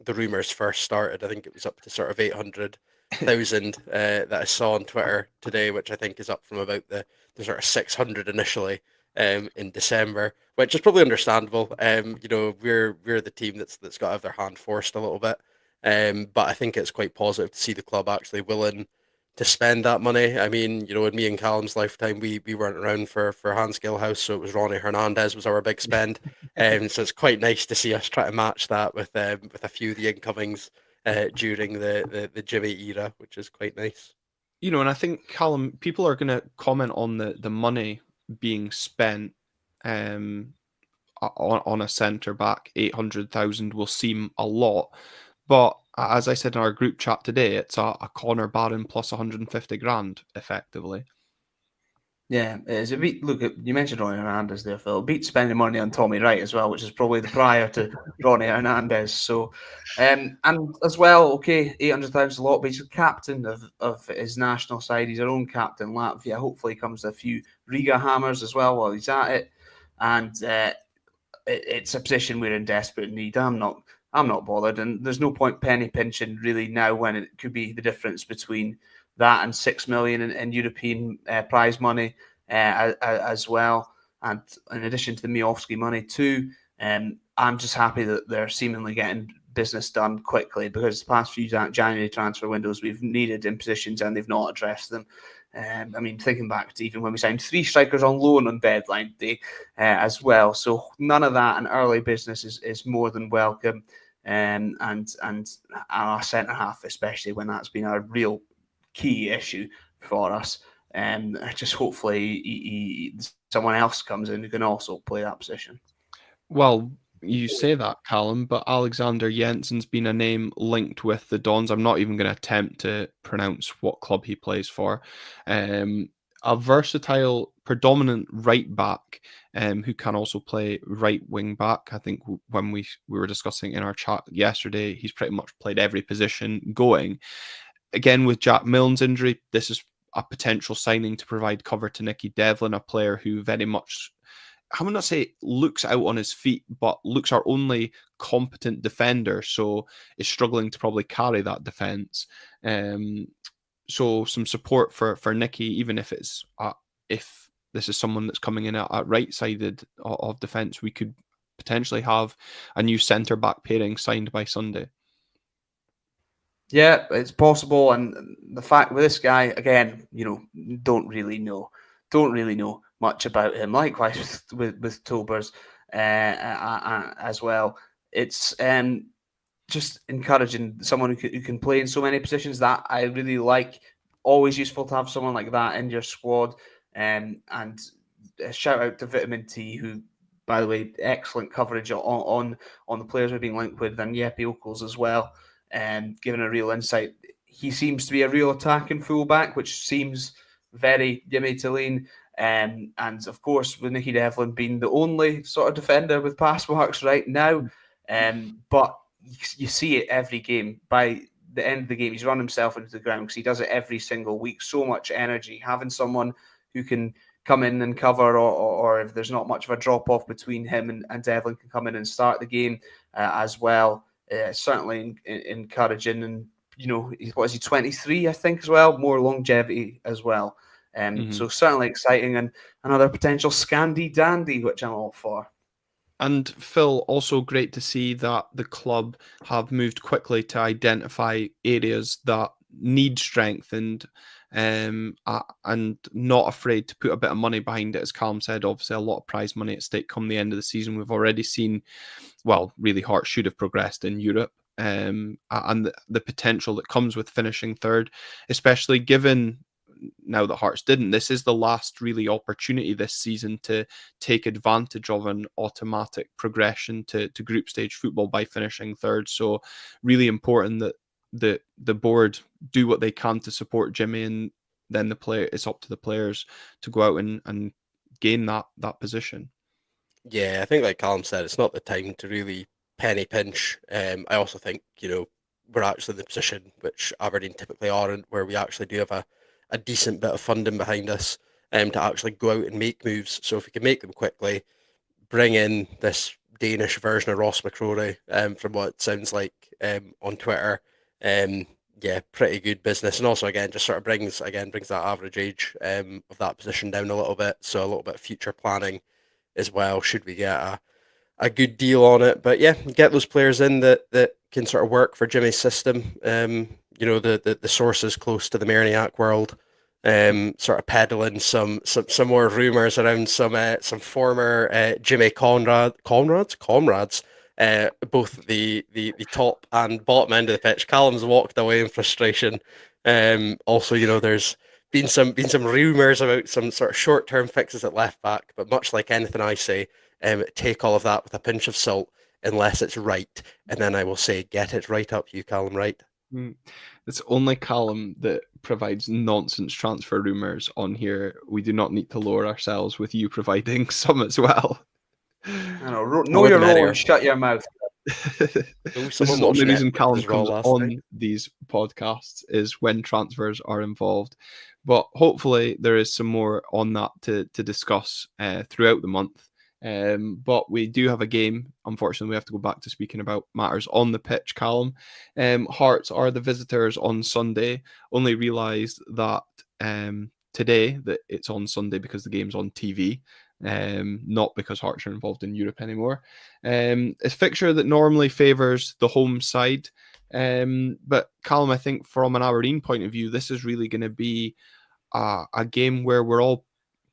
rumours first started. I think it was up to sort of 800 thousand that I saw on Twitter today, which I think is up from about the sort of 600 initially in December, which is probably understandable. We're the team that's got to have their hand forced a little bit, but I think it's quite positive to see the club actually willing to spend that money. I mean, in me and Callum's lifetime, we weren't around for Hans Gilhouse, so it was Ronnie Hernandez was our big spend. So it's quite nice to see us try to match that with a few of the incomings during the Jimmy era, which is quite nice. And I think, Callum, people are going to comment on the money being spent on a centre back. 800,000 will seem a lot, but as I said in our group chat today, it's a Connor Barron plus 150 grand effectively. Yeah, it is. Look, you mentioned Ronnie Hernandez there, Phil. It beats spending money on Tommy Wright as well, which is probably the prior to Ronnie Hernandez. So, and as well, okay, 800,000 is a lot, but he's the captain of his national side. He's our own captain, Latvia. Hopefully, he comes to a few Riga hammers as well while he's at it. And it's a position we're in desperate need. I'm not bothered, and there's no point penny pinching really now when it could be the difference between that and 6 million in European prize money as well, and in addition to the Miovski money too. I'm just happy that they're seemingly getting business done quickly, because the past few January transfer windows we've needed in positions and they've not addressed them. I mean, thinking back to even when we signed 3 strikers on loan on deadline day as well. So none of that, and early business is more than welcome. And our centre half, especially when that's been a real key issue for us. Just hopefully someone else comes in who can also play that position. Well, you say that, Callum, but Alexander Jensen's been a name linked with the Dons. I'm not even going to attempt to pronounce what club he plays for. A versatile, predominant right back who can also play right wing back. I think when we were discussing in our chat yesterday, he's pretty much played every position going. Again, with Jack Milne's injury, this is a potential signing to provide cover to Nicky Devlin, a player who very much, I would not say looks out on his feet, but looks our only competent defender, so is struggling to probably carry that defence. So some support for Nicky, even if it's if this is someone that's coming in at right-sided of defence, we could potentially have a new centre-back pairing signed by Sunday. Yeah, it's possible, and the fact with this guy again, don't really know much about him. Likewise with Tobers as well. It's just encouraging someone who can play in so many positions that I really like. Always useful to have someone like that in your squad. And a shout out to Vitamin T, who, by the way, excellent coverage on the players we're being linked with, and Jeppe Okkels as well. Giving a real insight. He seems to be a real attacking fullback, which seems very Jimmy Tillene. And of course, with Nicky Devlin being the only sort of defender with pass marks right now. But you see it every game. By the end of the game, he's run himself into the ground because he does it every single week. So much energy. Having someone who can come in and cover, or if there's not much of a drop off between him and Devlin, can come in and start the game as well. Certainly encouraging, and what is he, 23, I think, as well, more longevity as well. So certainly exciting, and another potential Scandi dandy, which I'm all for. And Phil, also great to see that the club have moved quickly to identify areas that need strengthened, and not afraid to put a bit of money behind it. As Callum said, obviously a lot of prize money at stake come the end of the season. We've already seen, well, really Hearts should have progressed in Europe, and the potential that comes with finishing third, especially given now that Hearts didn't. This is the last really opportunity this season to take advantage of an automatic progression to group stage football by finishing third. So really important that the board do what they can to support Jimmy, and then it's up to the players to go out and gain that position. Yeah, I think like Callum said, it's not the time to really penny pinch. I also think, we're actually in the position which Aberdeen typically aren't, where we actually do have a decent bit of funding behind us to actually go out and make moves. So if we can make them quickly, bring in this Danish version of Ross McCrory, from what it sounds like on Twitter, yeah, pretty good business, and also again just sort of brings that average age of that position down a little bit, so a little bit of future planning as well. Should we get a good deal on it? But yeah, get those players in that can sort of work for Jimmy's system. The sources close to the Marignac world, sort of peddling some more rumors around some former Jimmy comrades. Both the top and bottom end of the pitch. Callum's walked away in frustration. Also, there's been some rumours about some sort of short term fixes at left back, but much like anything I say, take all of that with a pinch of salt, unless it's right, and then I will say, get it right up, you Callum, right? It's only Callum that provides nonsense transfer rumours on here. We do not need to lower ourselves with you providing some as well. I know your role and shut your mouth. This is the only reason Callum comes on these podcasts, is when transfers are involved. But hopefully there is some more on that to discuss throughout the month. But we do have a game. Unfortunately, we have to go back to speaking about matters on the pitch, Callum. Hearts are the visitors on Sunday. Only realised that today that it's on Sunday because the game's on TV. Not because Hearts are involved in Europe anymore. It's a fixture that normally favours the home side. But Callum, I think from an Aberdeen point of view, this is really going to be a game where we're all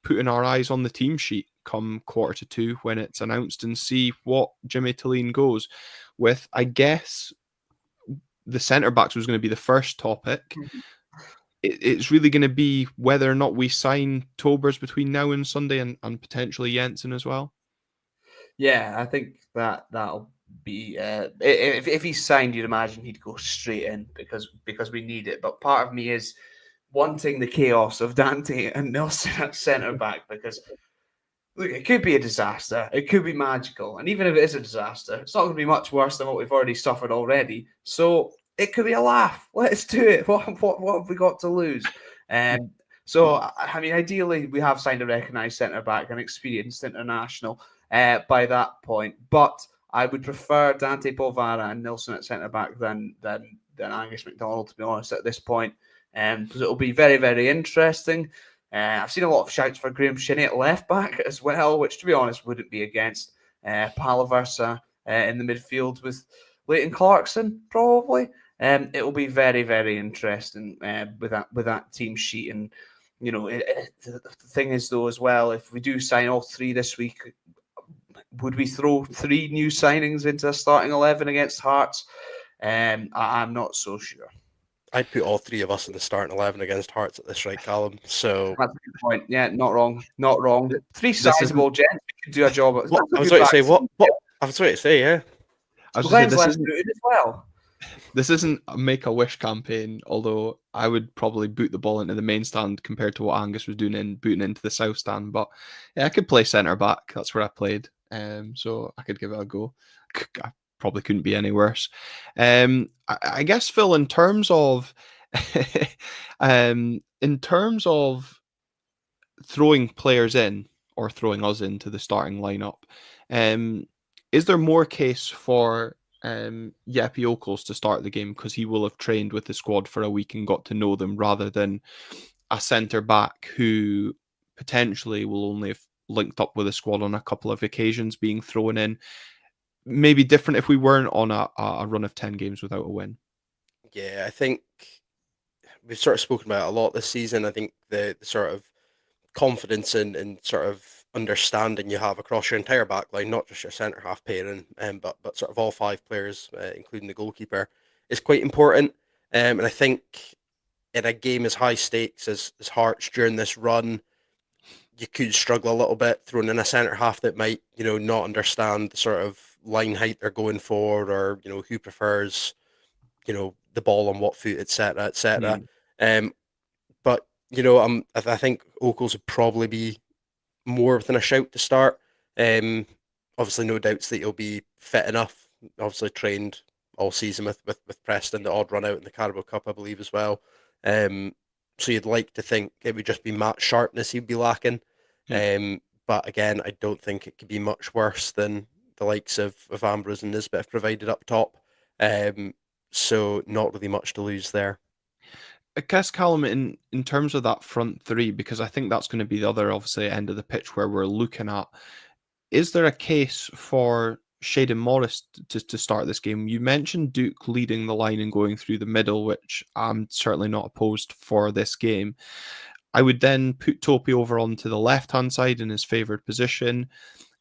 putting our eyes on the team sheet come 1:45 when it's announced, and see what Jimmy Tilleen goes with. I guess the centre backs was going to be the first topic. It's really going to be whether or not we sign Tobers between now and Sunday, and potentially Jensen as well. Yeah, I think that'll be if he's signed, you'd imagine he'd go straight in because we need it. But part of me is wanting the chaos of Dante and Nelson at centre back, because look, it could be a disaster, it could be magical, and even if it is a disaster, it's not going to be much worse than what we've already suffered already. So it could be a laugh. Let's do it. What have we got to lose? So I mean, ideally, we have signed a recognised centre back, an experienced international by that point. But I would prefer Dante Polvara and Nilsson at centre back than Angus MacDonald, to be honest, at this point, because it will be very, very interesting. I've seen a lot of shouts for Graham Shinney at left back as well, which, to be honest, wouldn't be against Palaversa in the midfield with Leighton Clarkson, probably. It will be very, very interesting with that team sheet. And the thing is, though, as well, if we do sign all three this week, would we throw three new signings into a starting 11 against Hearts? I'm not so sure. I'd put all three of us in the starting 11 against Hearts at this rate, Callum. So that's a good point. Yeah, not wrong. Not wrong. Three sizable gents could do a job. I was going to say what? I was going to say, yeah. I was going to say, this isn't as well. This isn't a Make-A-Wish campaign, although I would probably boot the ball into the main stand compared to what Angus was doing booting into the south stand. But yeah, I could play centre back. That's where I played, so I could give it a go. I probably couldn't be any worse. I guess, Phil, in terms of throwing players in or throwing us into the starting lineup, is there more case for Jeppe Okkels to start the game because he will have trained with the squad for a week and got to know them, rather than a centre back who potentially will only have linked up with the squad on a couple of occasions being thrown in? Maybe different if we weren't on a run of 10 games without a win. Yeah, I think we've sort of spoken about it a lot this season. I think the sort of confidence and sort of understanding you have across your entire back line, not just your centre half pairing, but sort of all five players, including the goalkeeper, is quite important. And I think in a game as high stakes as Hearts during this run, you could struggle a little bit throwing in a centre half that might, not understand the sort of line height they're going for, or who prefers, the ball on what foot, etc., etc. But I think Okkels would probably be more within a shout to start. Obviously, no doubts that he'll be fit enough. Obviously, trained all season with Preston, the odd run out in the Carabao Cup, I believe, as well. So you'd like to think it would just be match sharpness he'd be lacking. But again, I don't think it could be much worse than the likes of Ambrose and Nisbet have provided up top. so not really much to lose there. I guess, Callum, in terms of that front three, because I think that's going to be the other, obviously, end of the pitch where we're looking at, is there a case for Shaden Morris to start this game? You mentioned Duke leading the line and going through the middle, which I'm certainly not opposed for this game. I would then put Topi over onto the left-hand side in his favoured position.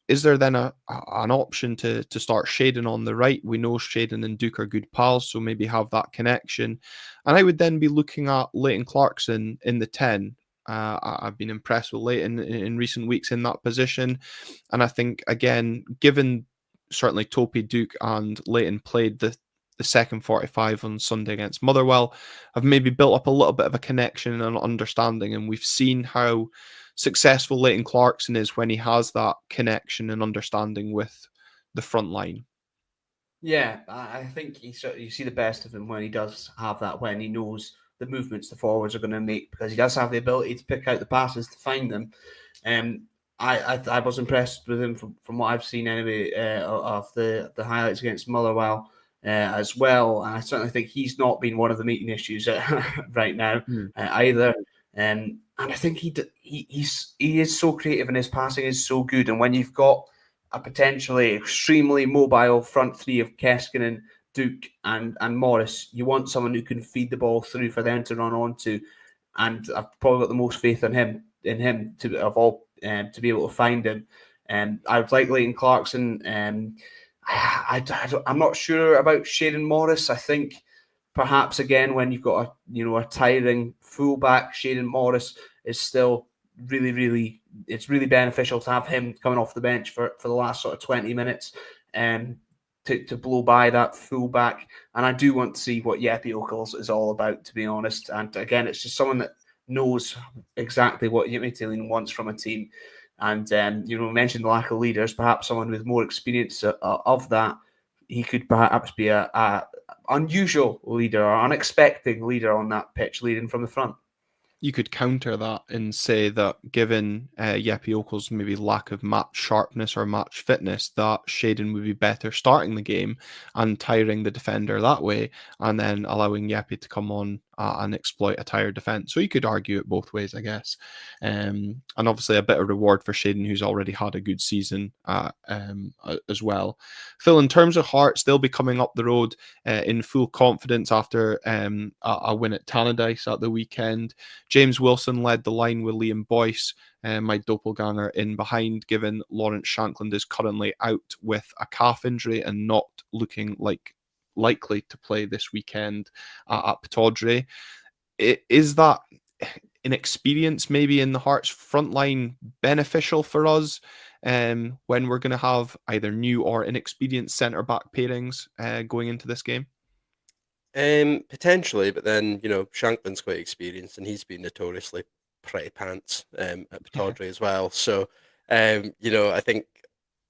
Is there then an option to start Shaden on the right? We know Shaden and Duke are good pals, so maybe have that connection. And I would then be looking at Leighton Clarkson in the 10. I've been impressed with Leighton in recent weeks in that position. And I think, again, given certainly Topi, Duke and Leighton played the second 45 on Sunday against Motherwell, have maybe built up a little bit of a connection and understanding. And we've seen how successful Leighton Clarkson is when he has that connection and understanding with the front line. Yeah, I think you see the best of him when he does have that, when he knows the movements the forwards are going to make, because he does have the ability to pick out the passes to find them. I was impressed with him from what I've seen anyway of the highlights against Motherwell as well. And I certainly think he's not been one of the meeting issues right now either. And I think he is so creative and his passing is so good. And when you've got a potentially extremely mobile front three of Keskinen, Duke, and Morris, you want someone who can feed the ball through for them to run onto. And I've probably got the most faith in him to be able to find him. I would like Leighton Clarkson. I'm not sure about Shaden Morris. I think perhaps again when you've got a tiring fullback, Shaden Morris is still really it's really beneficial to have him coming off the bench for the last sort of 20 minutes to blow by that fullback. And I do want to see what Jeppe Okkels is all about, to be honest. And again, it's just someone that knows exactly what Midfield wants from a team. And we mentioned the lack of leaders. Perhaps someone with more experience of that, he could perhaps be a unusual leader or unexpected leader on that pitch, leading from the front. You could counter that and say that given Jeppe Okkels' maybe lack of match sharpness or match fitness, that Shaden would be better starting the game and tiring the defender that way, and then allowing Jeppe to come on and exploit a tired defence. So you could argue it both ways, I guess. And obviously a bit of reward for Shaden, who's already had a good season as well. Phil, in terms of Hearts, they'll be coming up the road in full confidence after a win at Tannadice at the weekend. James Wilson led the line with Liam Boyce, my doppelganger, in behind, given Lawrence Shankland is currently out with a calf injury and not looking likely to play this weekend at Pittodrie. Is that inexperience maybe in the Hearts front line beneficial for us when we're going to have either new or inexperienced centre-back pairings going into this game? Potentially, but then Shankland's quite experienced and he's been notoriously pretty pants at Pittodrie as well. So I think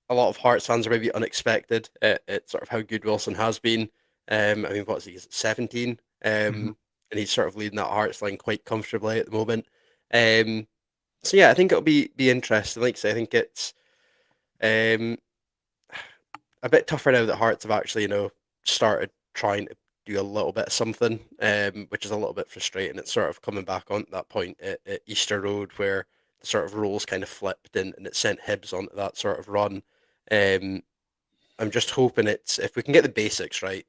a lot of Hearts fans are maybe unexpected at sort of how good Wilson has been. I mean, what's he? 17, and he's sort of leading that Hearts line quite comfortably at the moment. So yeah, I think it'll be interesting. Like I say, I think it's a bit tougher now that Hearts have actually started trying to do a little bit of something, which is a little bit frustrating. It's sort of coming back on that point at Easter Road where the sort of roles kind of flipped and it sent Hibs onto that sort of run. I'm just hoping if we can get the basics right,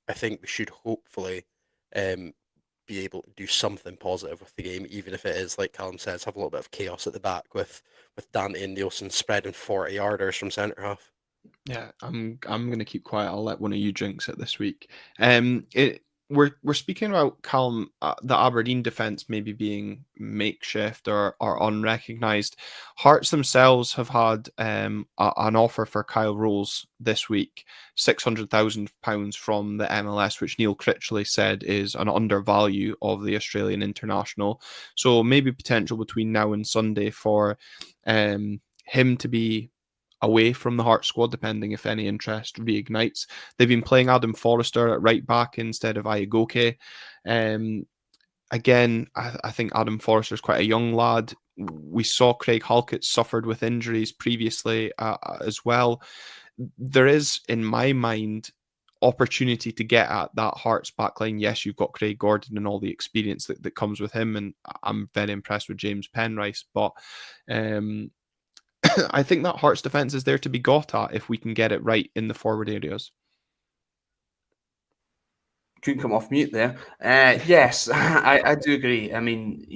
I think we should hopefully be able to do something positive with the game, even if it is, like Callum says, have a little bit of chaos at the back with Dante and Nielsen spreading 40-yarders from centre half. Yeah, I'm going to keep quiet. I'll let one of you jinx it this week. We're speaking about, Callum, the Aberdeen defence maybe being makeshift or unrecognised. Hearts themselves have had an offer for Kyle Rolls this week, £600,000 from the MLS, which Neil Critchley said is an undervalue of the Australian international. So maybe potential between now and Sunday for him to be away from the Hearts squad, depending if any interest reignites. They've been playing Adam Forrester at right back instead of Iagoke. Again, I think Adam Forrester is quite a young lad. We saw Craig Halkett suffered with injuries previously as well. There is, in my mind, opportunity to get at that Hearts backline. Yes, you've got Craig Gordon and all the experience that comes with him, and I'm very impressed with James Penrice, but I think that Hearts defence is there to be got at if we can get it right in the forward areas. Couldn't come off mute there. Yes, I do agree. I mean,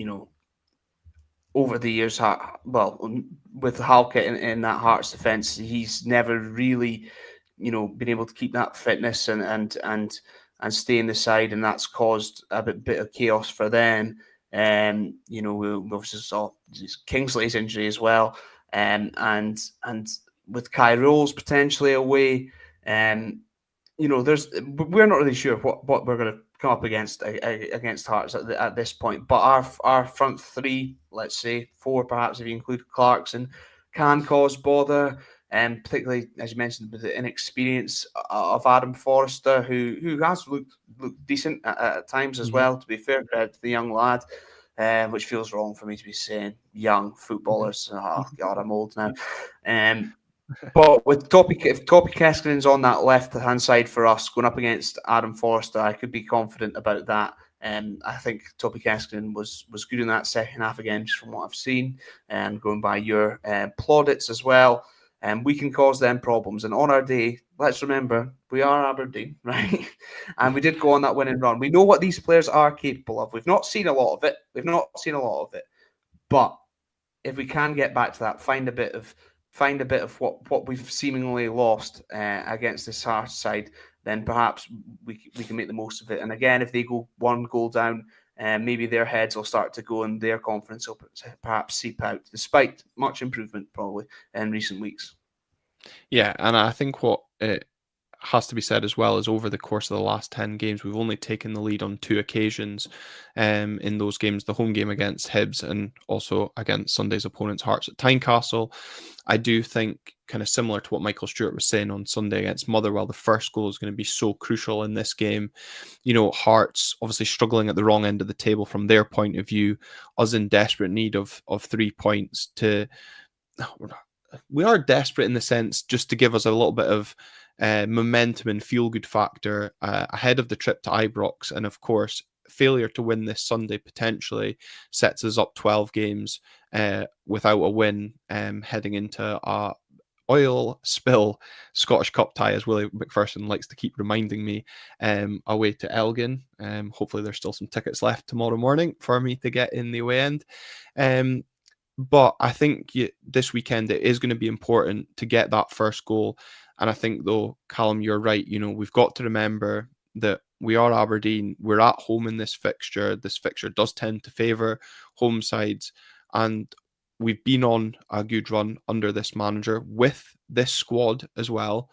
over the years, with Halkett in that Hearts defence, he's never really, been able to keep that fitness and stay in the side, and that's caused a bit of chaos for them. We obviously saw Kingsley's injury as well, and with Kai Rolls potentially away, we're not really sure what we're going to come up against Hearts at this point. But our front three, let's say four, perhaps if you include Clarkson, can cause bother, and particularly as you mentioned with the inexperience of Adam Forrester, who has looked decent at times as well. To be fair to the young lad. Which feels wrong for me to be saying young footballers. Oh God, I'm old now. But with if Topi Keskinen's on that left-hand side for us, going up against Adam Forrester, I could be confident about that. I think Topi Keskinen was good in that second half again, just from what I've seen, and going by your plaudits as well. And we can cause them problems. And on our day, let's remember, we are Aberdeen, right? And we did go on that winning run. We know what these players are capable of. We've not seen a lot of it. But if we can get back to that, find a bit of what we've seemingly lost against this Hearts side, then perhaps we can make the most of it. And again, if they go one goal down, maybe their heads will start to go and their confidence will perhaps seep out, despite much improvement probably in recent weeks. Yeah, and I think what it has to be said as well is over the course of the last 10 games, we've only taken the lead on 2 occasions in those games, the home game against Hibs and also against Sunday's opponents, Hearts at Tynecastle. I do think, kind of similar to what Michael Stewart was saying on Sunday against Motherwell, the first goal is going to be so crucial in this game. Hearts obviously struggling at the wrong end of the table from their point of view, us in desperate need of 3 points to... We are desperate in the sense just to give us a little bit of momentum and feel-good factor ahead of the trip to Ibrox. And of course, failure to win this Sunday potentially sets us up 12 games without a win, heading into a oil spill Scottish Cup tie, as Willie McPherson likes to keep reminding me, away to Elgin. Hopefully there's still some tickets left tomorrow morning for me to get in the away end. But I think this weekend it is going to be important to get that first goal. And I think, though, Callum, you're right. We've got to remember that we are Aberdeen. We're at home in this fixture. This fixture does tend to favour home sides. And we've been on a good run under this manager with this squad as well.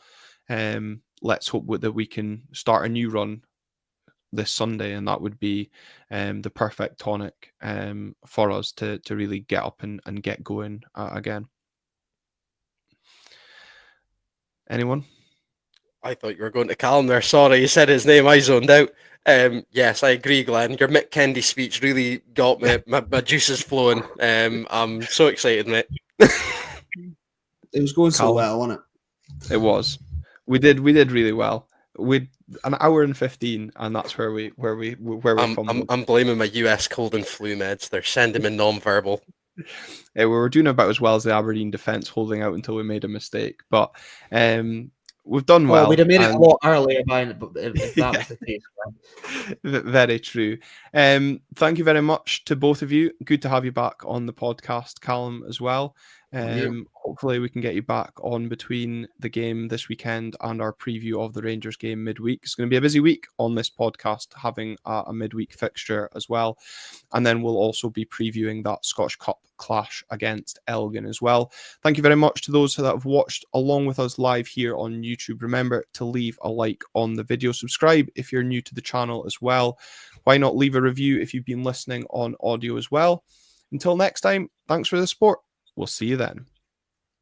Let's hope that we can start a new run this Sunday, and that would be the perfect tonic for us to really get up and get going again. Anyone? I thought you were going to Callum there. Sorry, you said his name. I zoned out. Yes, I agree, Glenn. Your Mick Kennedy speech really got me. My juices flowing. I'm so excited, mate. It was going so well, wasn't it? It was. We did really well. We an hour and 15, and that's where we fumbled. I'm blaming my US cold and flu meds. They're sending me non-verbal. We were doing about as well as the Aberdeen defence, holding out until we made a mistake. But we've done well. We'd have made it a lot earlier if that was the case. Very true. Thank you very much to both of you. Good to have you back on the podcast, Callum, as well. Hopefully we can get you back on between the game this weekend and our preview of the Rangers game midweek. It's going to be a busy week on this podcast, having a midweek fixture as well. And then we'll also be previewing that Scottish Cup clash against Elgin as well. Thank you very much to those that have watched along with us live here on YouTube. Remember to leave a like on the video. Subscribe if you're new to the channel as well. Why not leave a review if you've been listening on audio as well? Until next time, thanks for the support. We'll see you then.